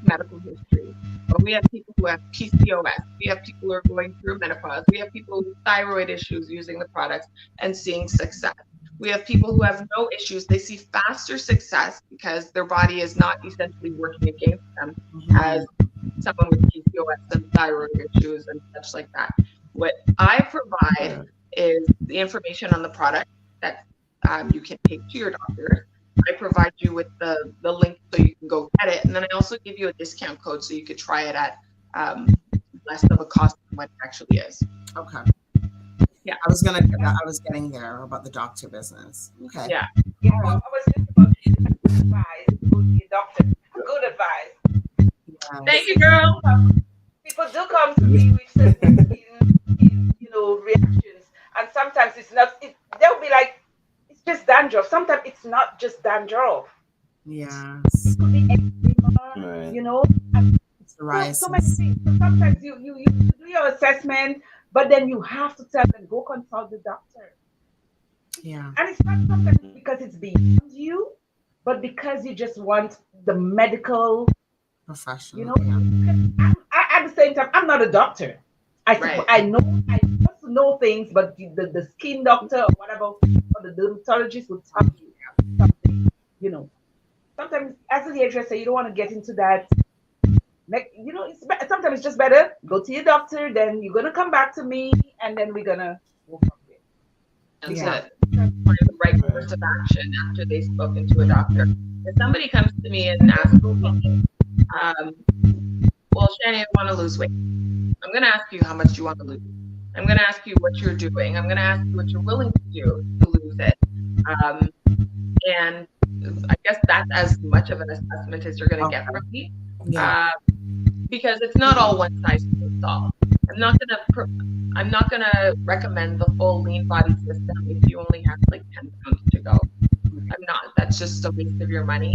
medical history. But we have people who have PCOS. We have people who are going through menopause. We have people with thyroid issues using the products and seeing success. We have people who have no issues. They see faster success because their body is not essentially working against them as someone with PCOS and thyroid issues and such like that. What I provide is the information on the product that you can take to your doctor. I provide you with the link so you can go get it. And then I also give you a discount code so you could try it at less of a cost than what it actually is. Okay. Yeah. I was getting there about the doctor business. Okay. Yeah. Yeah, I was just about to give advice. Go to your doctor. Good advice. Thank Yes. you, girl. People do come to me with certain reactions, and sometimes it's not. They'll be like, it's just dandruff. Sometimes it's not just dandruff. Yes. It could be eczema, Right. and so many Psoriasis. things. So sometimes you do your assessment, but then you have to tell them go consult the doctor. Yeah. And it's not sometimes because it's beyond you, but because you just want the medical, Professional. at the same time, I'm not a doctor. Right. I know I supposed to know things, but the skin doctor or whatever, or the dermatologist will tell you something. Sometimes as a hairdresser, you don't want to get into that. Sometimes it's just better go to your doctor. Then you're gonna come back to me, and then we're gonna go from there. That's Yeah. it. Find the right course of action after they've spoken to a doctor. If somebody comes to me and asks me, well, Shani, I want to lose weight. I'm going to ask you how much you want to lose. I'm going to ask you what you're doing. I'm going to ask you what you're willing to do to lose it. And I guess that's as much of an assessment as you're going to get from me. Yeah. Because it's not all one size fits all. I'm not gonna recommend the full lean body system if you only have like 10 pounds to go. I'm not. That's just a waste of your money,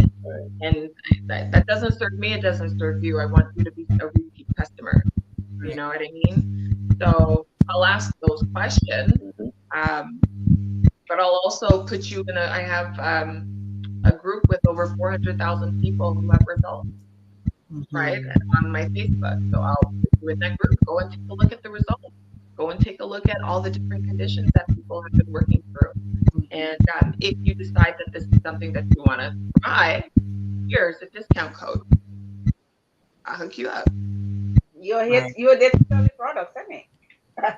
and that doesn't serve me. It doesn't serve you. I want you to be a repeat customer. You know what I mean? So I'll ask those questions, but I'll also put you in I have a group with over 400,000 people who have results. Right, on my Facebook. So I'll put you in that group. Go and take a look at the results. Go and take a look at all the different conditions that people have been working through. And if you decide that this is something that you want to try, here's a discount code. I'll hook you up. You're there to sell the products, isn't it?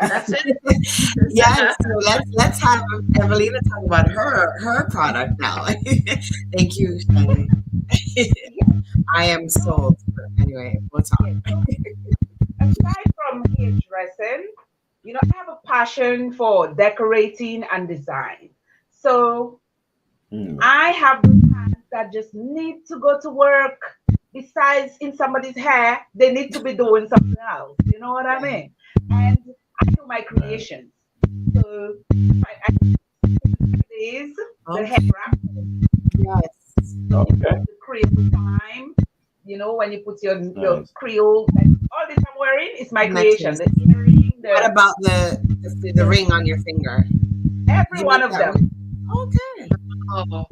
That's it. Yes. So let's have Everlina talk about her product now. Thank you, Shani. I am sold. Anyway, we'll talk. Aside from hairdressing, I have a passion for decorating and design. So I have those hands that just need to go to work. Besides in somebody's hair, they need to be doing something else. You know what I mean? And I do my creations. So I these the hair wrap. Yes. So the creative time. When you put your Creole, all this I'm wearing is my creation. The earring. What about the ring on your finger? Every one of them. Okay. Oh.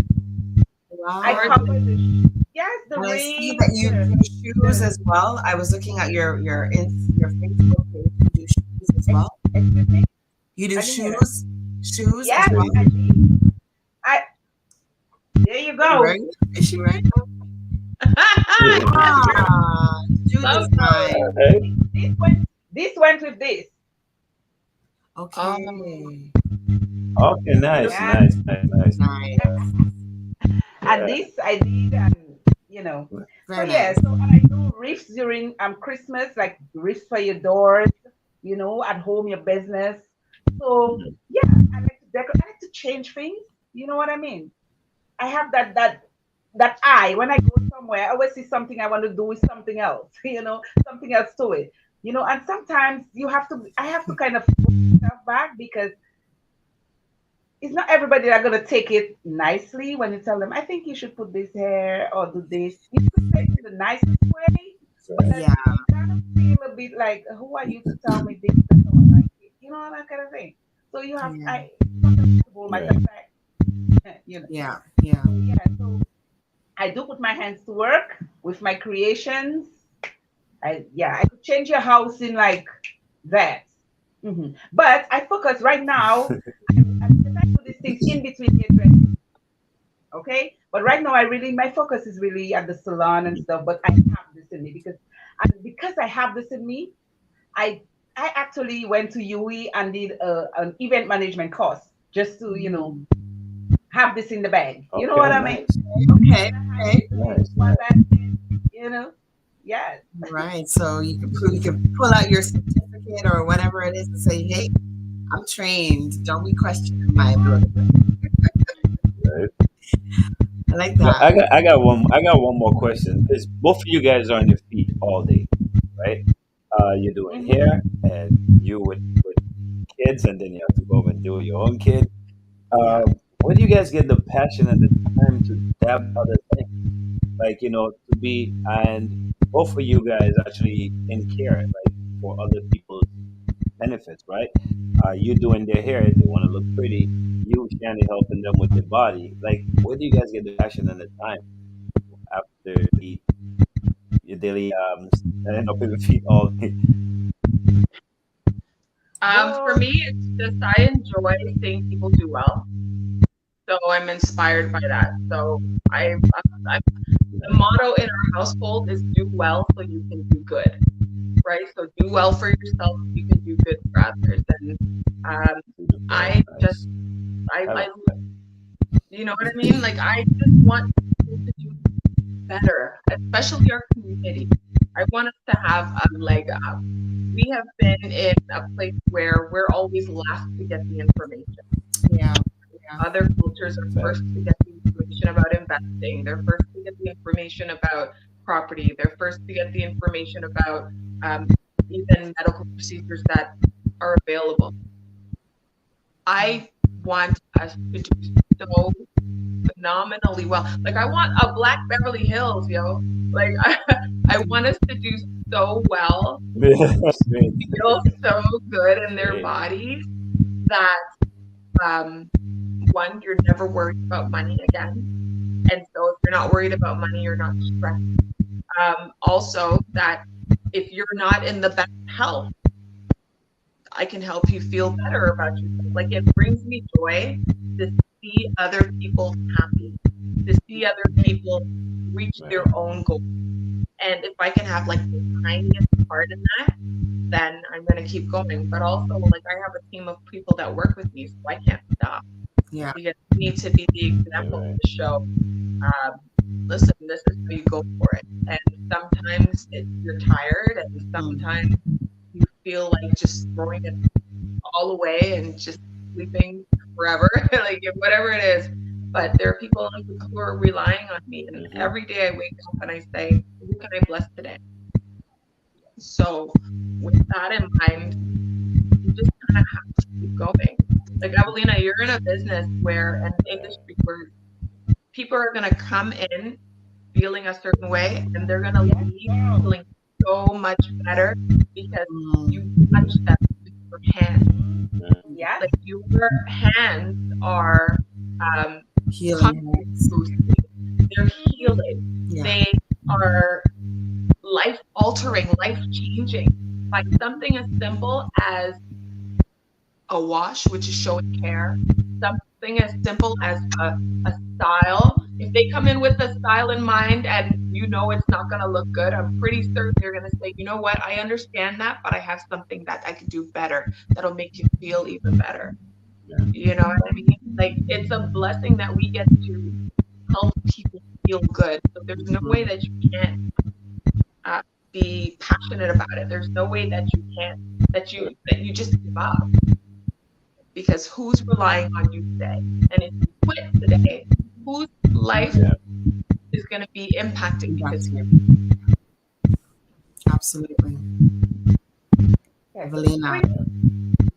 Wow. I cover the ring. I see that you do shoes as well. I was looking at your Facebook page. You do shoes as well. You do shoes. Shoes as well. There you go. Right? Is she right? This went with this. Okay. Okay, nice. And this I did, Very nice. So I do reefs during Christmas, like reefs for your doors, at home, your business. So I like to decorate. I like to change things. You know what I mean? I have that eye when I go somewhere. I always see something I want to do with something else. Something else to it. And sometimes I have to kind of put myself back because it's not everybody that's gonna take it nicely when you tell them, I think you should put this here or do this. You could say it in the nicest way, but you kind of feel a bit like, who are you to tell me this? That's how I like it. That kind of thing. So you have I sometimes have to hold myself back. Yeah. So I do put my hands to work with my creations. I could change your house in like that. But I focus right now. I do these things in between hairdressing. Okay, but right now my focus is really at the salon and stuff. But I have this in me because I have this in me. I actually went to UE and did an event management course just to have this in the bag. You know what I mean? Okay. Yeah. Right. So you can pull out your certificate or whatever it is and say, hey, I'm trained. Don't be questioning my ability. Right. I like Now, that. I got one more question because both of you guys are on your feet all day, right? You're doing Mm-hmm. hair and you with kids, and then you have to go and do your own kid. Yeah. Where do you guys get the passion and the time to dabble other things? Like, to be, and both of you guys actually in care, like for other people's benefits, right? You doing their hair, they want to look pretty. You, Shani, helping them with their body. Like, where do you guys get the passion and the time after your daily standing up in the feet all day? For Well, me, it's just I enjoy seeing people do well, so I'm inspired by that. So I the motto in our household is "Do well so you can do good." Right? So do well for yourself so you can do good for others. And um, Very I just nice. I I like that. you know what I mean? Like I just want people to do better, especially our community. I want us to have a leg up. We have been in a place where we're always last to get the information. Yeah. Yeah. Other cultures are Fact. first to get the information about investing. They're first to get the information about property. They're first to get the information about um, even medical procedures that are available. I want us to do so phenomenally well. Like I want a Black Beverly Hills, yo. Like I want us to do so well, Great. feel so good in their Great. bodies that um, one, you're never worried about money again. And so if you're not worried about money, you're not stressed. Also, that if you're not in the best health, I can help you feel better about yourself. Like it brings me joy to see other people happy, to see other people reach their Right. own goals. And if I can have like the tiniest part in that, then I'm going to keep going. But also, like, I have a team of people that work with me, so I can't stop Yeah. because I need to be the You're example right. to show, um, listen, this is how you go for it. And sometimes you're tired, and sometimes Mm. you feel like just throwing it all away and just sleeping forever, like whatever it is. But there are people who are relying on me, and Hmm. every day I wake up and I say, "Who can I bless today?" So, with that in mind, you just kind of have to keep going. Like Evelina, you're in a business where an industry where people are going to come in feeling a certain way, and they're going to yes, leave girl. feeling so much better because you Mm. touch them with your hands. Yes. Like your hands are um, Healing confidence hands. boosting. They're healing. Yeah. They are life altering, life changing by something as simple as a wash, which is showing care, something as simple as a style. If they come in with a style in mind and you know it's not going to look good, I'm pretty certain you're going to say, you know what, I understand that, but I have something that I could do better that'll make you feel even better. Yeah. You know what I mean? Like it's a blessing that we get to help people feel good. So there's no way Mhm. that you can't uh, be passionate about it. There's no way that you can't that you just give up because who's relying on you today? And if you quit today, whose life Yeah. is going to be impacted because Exactly. you? Absolutely. Yes. Evelina.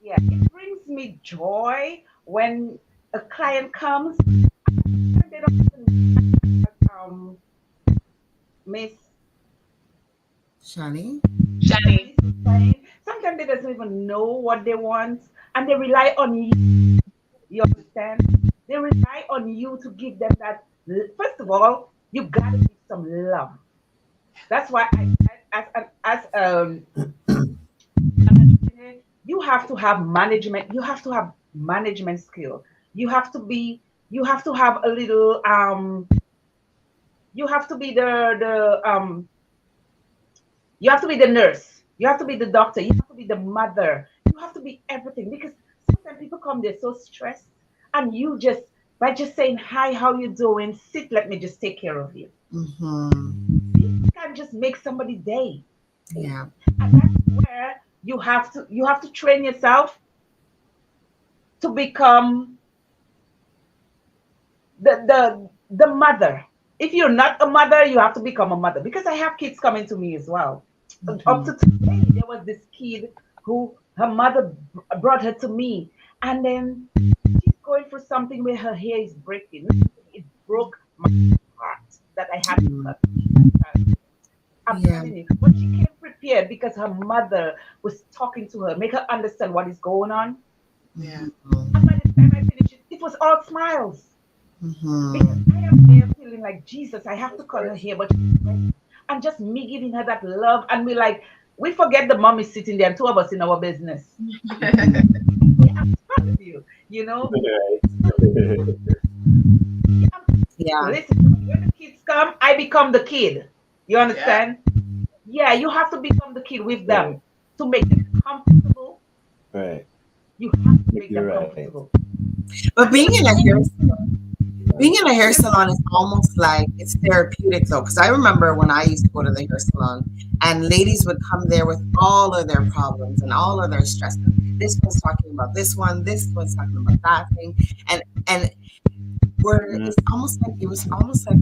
Yeah, it brings me joy when a client comes and they don't even Miss Shani. Shani, Shanice was saying. Sometimes they doesn't even know what they want, and they rely on you. You understand? They rely on you to give them that. First of all, you gotta give some love. That's why I said, an entrepreneur, you have to have management. You have to have management skill. You have to be. You have to have a little. You have to be the. You have to be the nurse. You have to be the doctor. You have to be the mother. You have to be everything because sometimes people come they're so stressed, and you just by just saying hi, how you doing? Sit, let me just take care of you. Mm-hmm. This can just make somebody's day, Yeah. and that's where you have to train yourself. to become the mother. If you're not a mother, you have to become a mother. Because I have kids coming to me as well. Up to today, there was this kid who her mother brought her to me, and then she's going through something where her hair is breaking. It broke my heart that I had to cut. I'm Yeah. telling you, but she came prepared because her mother was talking to her, make her understand what is going on. Yeah. And by the time I finished it was all smiles. Mm-hmm. Because I am there feeling like Jesus, I have to cut her hair, but she's ready. And just me giving her that love, and we forget the mom is sitting there and two of us in our business. Yeah, I'm telling you, you know. Yeah. Listen, when the kids come, I become the kid. You understand? Yeah, you have to become the kid with them to make them comfortable. Right. You have to make You're them right. comfortable. But being in a hair salon is almost like it's therapeutic though, because I remember when I used to go to the hair salon and ladies would come there with all of their problems and all of their stress. This one's talking about this one, this one's talking about that thing, and Mhm. it was almost like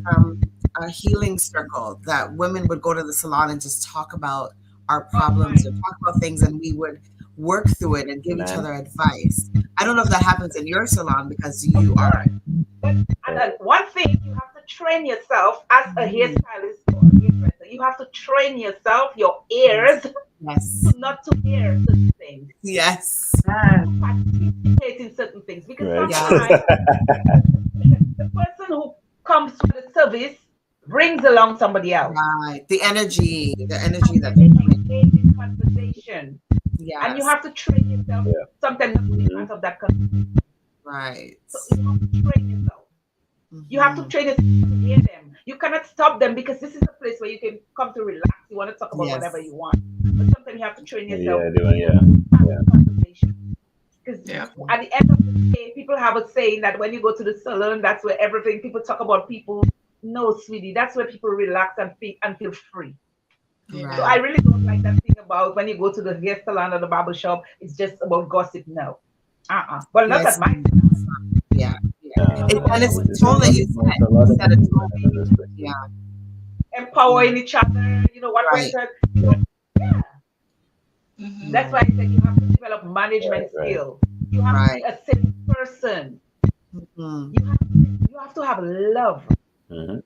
a healing circle that women would go to the salon and just talk about our problems or talk about things, and we would work through it and give each Man. other advice. I don't know if that happens in your salon because you are. And one thing, you have to train yourself as a hairstylist or a hairdresser. You have to train yourself, your ears, Yes. not to hear certain things. Yes. Participate in certain things. Because Right. sometimes the person who comes to the service brings along somebody else. Right. The energy And that then they engage in conversation. yes. And you have to train yourself sometimes not to be part of that conversation. Right. So you have to train yourself. You have to train yourself to hear them. You cannot stop them because this is a place where you can come to relax. You want to talk about whatever you want. But sometimes you have to train yourself to conversation. Because at the end of the day, people have a saying that when you go to the salon, that's where everything people talk about people. No, sweetie, that's where people relax and feel free. Right. So I really don't like that thing about when you go to the hair salon or the barber shop, it's just about gossip. No. Well, not at my salon. Yeah. And it's totally you said it totally. Yeah. Empowering each other, you know what Right. yeah. That's why I said you have to develop management skills. You have to be a safe person. You have to have love.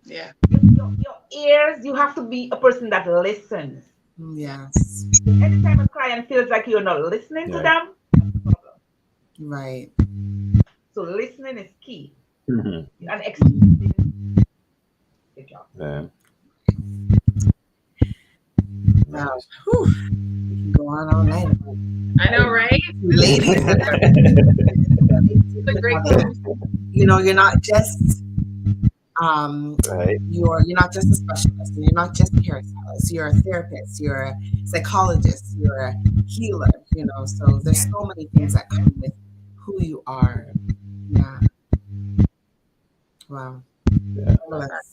Yeah. Your ears, you have to be a person that listens. Yes. Anytime a client feels like you're not listening to them, that's a problem. Right. So listening is key. Mhm. And experiencing. Good job. Wow. Whew. We can go on all night. I know, right? Ladies, It's a great you know, you're not just Right. you're not just a specialist, and you're not just a hairstylist. You're a therapist. You're a psychologist. You're a healer. You know, so there's so many things that come with who you are. Yeah. Wow. Yeah.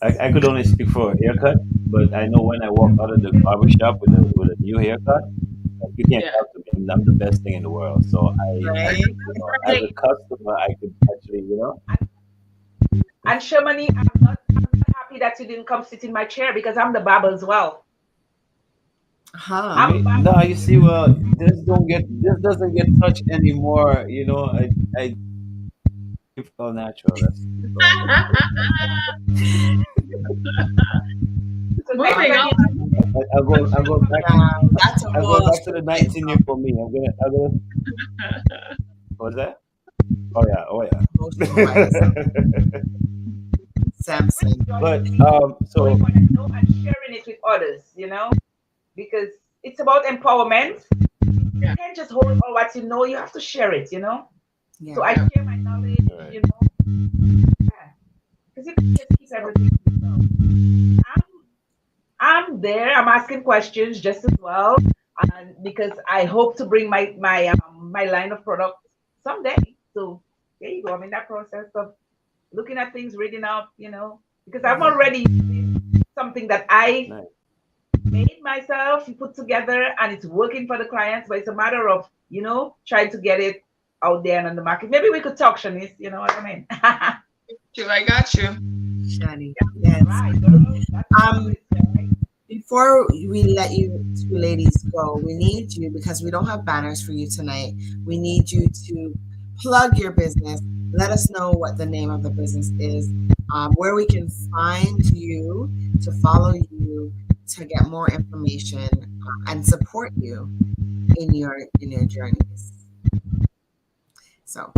I could only speak for a haircut, but I know when I walk out of the barber shop with a new haircut, you can't talk to me. I'm the best thing in the world. So Right. as a customer, I could actually, And Shermani, I'm not happy that you didn't come sit in my chair because I'm the barber as well. No, you see, well, this doesn't get touched anymore. I keep it all natural. Moving on. I'll go back. That's a I'll go back to the 19-year for me. I'm gonna. What's that? Oh yeah. Samson. But so and sharing it with others, because it's about empowerment. You can't just hold all what you know. You have to share it, Yeah. So I share my knowledge, because you can just keep everything to yourself. I'm there. I'm asking questions just as well, and because I hope to bring my line of products someday. So there you go. I'm in that process of looking at things, reading up, because I'm already using something that I made myself, put together, and it's working for the clients. But it's a matter of trying to get it out there and on the market. Maybe we could talk, Shanice. You know what I mean? I got you. Shani. Yes. Right, girl. That's what Um, it is, right? Before we let you two ladies go, we need you, because we don't have banners for you tonight. We need you to plug your business. Let us know what the name of the business is, where we can find you, to follow you, to get more information, and support you in your journeys. So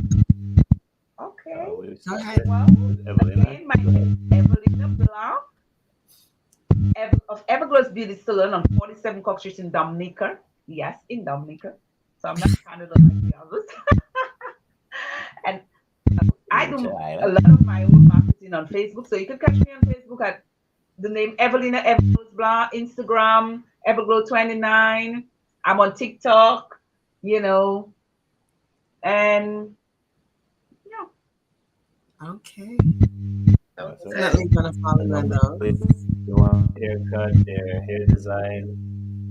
Okay. We go ahead. started Well, with Everlina. again, my name is Everlina Blanc of Everglow Beauty Salon on 47 Cox Street in Dominica. Yes, in Dominica. So I'm not Canada like the others. And I do Nature a Island. lot of my own marketing on Facebook. So you can catch me on Facebook at the name Everlina Everglow Blanc, Instagram, Everglow29. I'm on TikTok, you know, and yeah. Okay. Awesome. Definitely gonna follow you on those. You want haircut, hair design,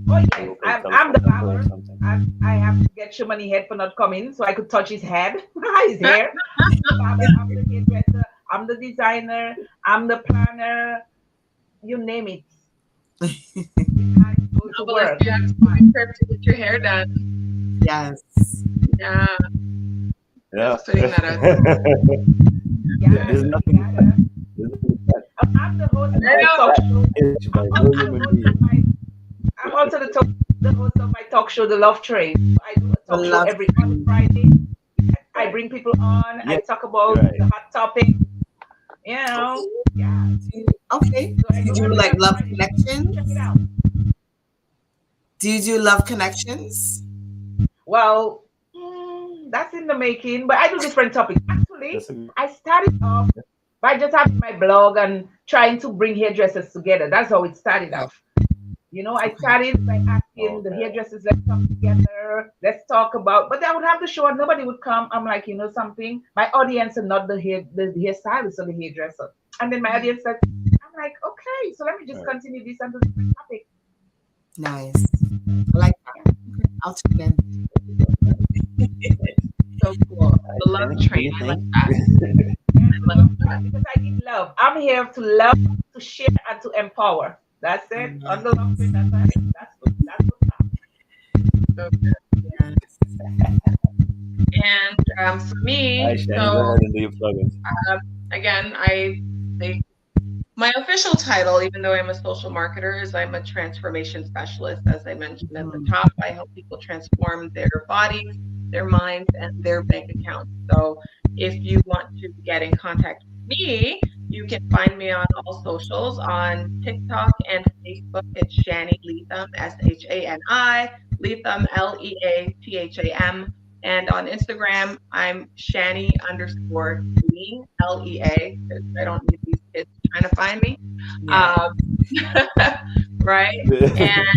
Oh yes, local I'm the telephone number or barber. something. I have to get your money head for not coming, so I could touch his head, his hair. I'm the barber. I'm the hairdresser. I'm the designer. I'm the planner. You name it. I go to work. You have to be prepared to get your hair done. Yes. Yeah, Yeah. putting that out. Yeah, There's you nothing. gotta. There's nothing bad. I'm the host of I my know. talk show. It's by I'm no the human host being. of my. I'm also the host of my talk show, The Love Train. I do a The talk show love every other Friday. I bring people on. I Yeah, talk about right. the hot topic. You know, yeah. Okay. So I Do you go do every like other love Friday. connections? Check it out. Do you do love connections? Well, that's in the making, but I do different topics. Actually, That's a I started off by just having my blog and trying to bring hairdressers together. That's how it started Oh, off. You know, I okay. started by asking the okay. hairdressers, let's come together, let's talk about, but I would have the show and nobody would come. I'm like, you know something? My audience are not the hairstylist or the hairdresser. And then my audience said, I'm like, okay, so let me just Right. continue this on the different topic. Nice. I like that. Okay. I'll tune in. So cool. The love Shani, train. do I you like think? that. Yes, I love that. because I need love. I'm here to love, to share, and to empower. That's it. On the love train, that's good. That's good. So good. Yes. And for All me, right, Shani, go so ahead and do your plugins. again, my official title, even though I'm a social marketer, is I'm a transformation specialist. As I mentioned at the top, I help people transform their bodies, their minds, and their bank accounts. So if you want to get in contact with me, you can find me on all socials on TikTok and Facebook. It's Shani Leatham, Shani, Leatham, Leatham. And on Instagram, I'm Shani _Lea, Lea, because I don't need these kids trying to find me. Yeah. Right? And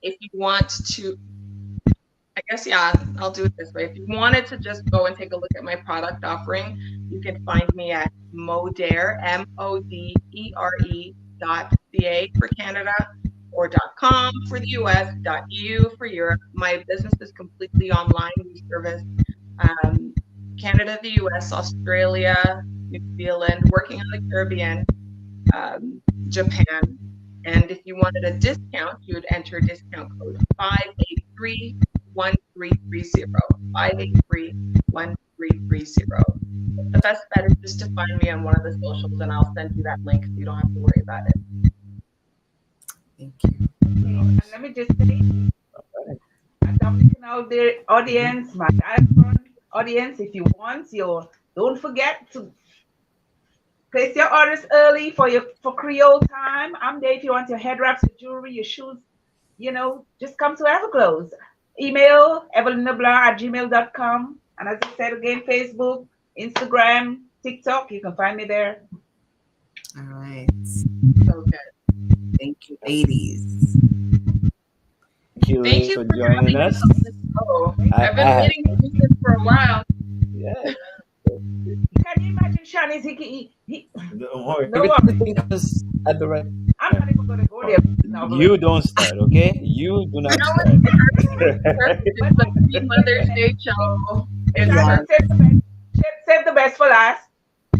if you want to, I guess, yeah, I'll do it this way. If you wanted to just go and take a look at my product offering, you can find me at Modere, MODERE.ca for Canada, or .com for the US, .eu for Europe. My business is completely online. We service Canada, the US, Australia, New Zealand, working on the Caribbean, Japan. And if you wanted a discount, you would enter discount code 5831330. 5831330. The best bet is just to find me on one of the socials and I'll send you that link so you don't have to worry about it. Thank you. And let me just say, my Dominican out there audience, my diaspora audience, if you want don't forget to place your orders early for Creole time. I'm there if you want your head wraps, your jewelry, your shoes, just come to Everglows. Email evelinablanc@gmail.com. And as I said again, Facebook, Instagram, TikTok, you can find me there. All right. So good. Thank you, ladies. Thank you for for joining us. I've been waiting to do this for a while. Yeah. Can you imagine Shani's Don't worry. No Everything comes at the right. I'm not even going to go there now, You don't start, okay? You do You not know what? start. It's perfect. It's but the pre-Mother's Day show. It's Yeah. exactly, perfect. save the best for last.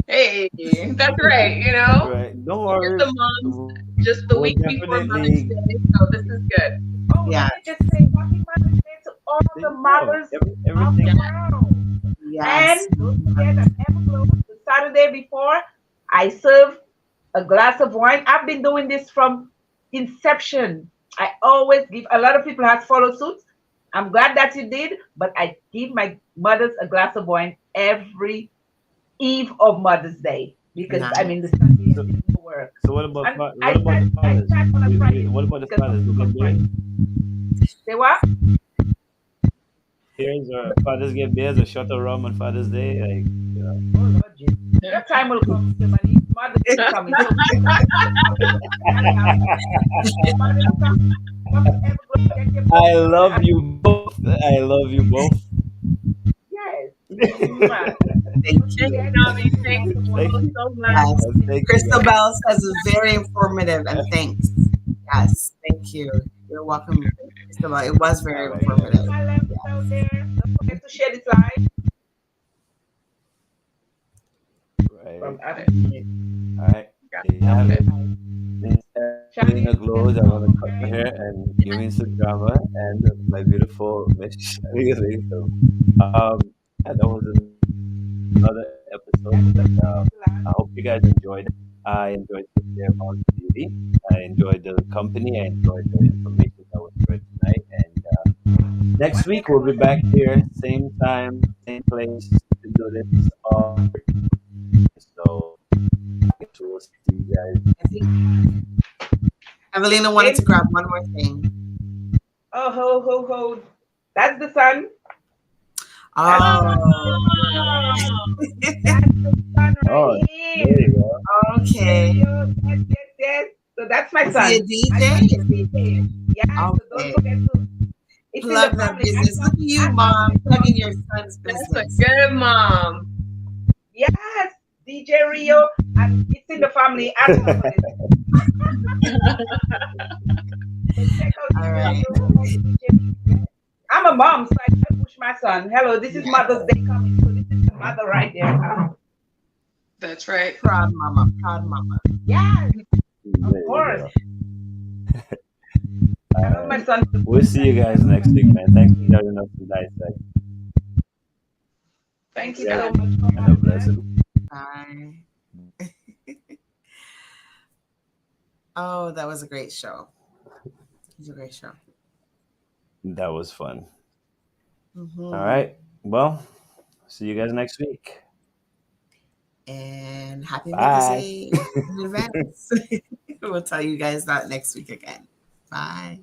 Hey, that's right. You know, Right. Don't we get worry. the moms just the We'll week before Mother's definitely. Day, so this is good. Oh, Yeah. let me just say happy Mother's Day to all There the you go. mothers of Everything. the Yeah. world. Yes. And don't forget that Everglow, the Saturday before, I serve a glass of wine. I've been doing this from inception. I always give, a lot of people have followed suit. I'm glad that you did, but I give my mothers a glass of wine every eve of Mother's Day because Nice. I mean the Sunday is So, doing the work. so what about And what about the I fathers? start on a Friday What about the because some fathers? They people get come beers? Friday. Say what? Beers or fathers get beers or shot of rum on Father's Day? Like, Oh Lord Jesus. Your time will come, Germany. Mother's Day coming. So carry on. Mother's coming Everglow, get your I popcorn love and you both. I love you both. yes. Mwah. Thank Don't Thank you. you, forget Nami. a Thank glass of you Thank so, wine. you. so much. Yes. Thank you, Crystal guys. Bell says it's very informative and thanks. Yes. Thank you. You're welcome, Crystal Bell. It was All very right, To informative. guys. my left out there, don't forget to share this live Right. from Adam. All right. Got There you have it. it. Miss Shani, Evelina Glows. I welcome want to cut my guys. hair and give me some drama and my beautiful Miss Shani Leatham. Yeah, that was another episode, That is but the first I last. hope you guys enjoyed it. I enjoyed the Fairmount Beauty. I enjoyed the company. I enjoyed the information that was spread tonight. And next One week we'll be second, back here, same time, same place to do this all over again. So I guess we'll see you guys. I think Evelina wanted to same. grab one more thing. Oh, ho, ho, ho. That's the sun. That's the sun Oh, Oh, That's the sun Oh, right there here. you go. DJ okay. Rio. Yes, yes, yes. So that's my Is he a son. My DJ? son is Is a he DJ. Yes, so don't okay? forget to. It's in the Plug that family. business. Look at you, Mom, plugging your son's that's a business. good mom. Yes, DJ Rio, and it's in the family. Ask her for this. So check out All DJ right. Rio. Also DJ. I'm a mom, so I gotta push my son. Hello, this is Yeah. Mother's Day coming, so this is the mother right there. That's right. Proud mama. Proud mama. Yes, There of you course. go. I All love right. my son. We'll see you guys next week, man. Thanks for joining us for Dissect. Thank Thanks, you Yeah, so guys. much for and a having us. blessed. Bye. Oh, that was a great show. It was a great show. That was fun. Hmm. All right. Well, see you guys next week. And happy Mother's Bye. Day in advance. We'll tell you guys that next week again. Bye.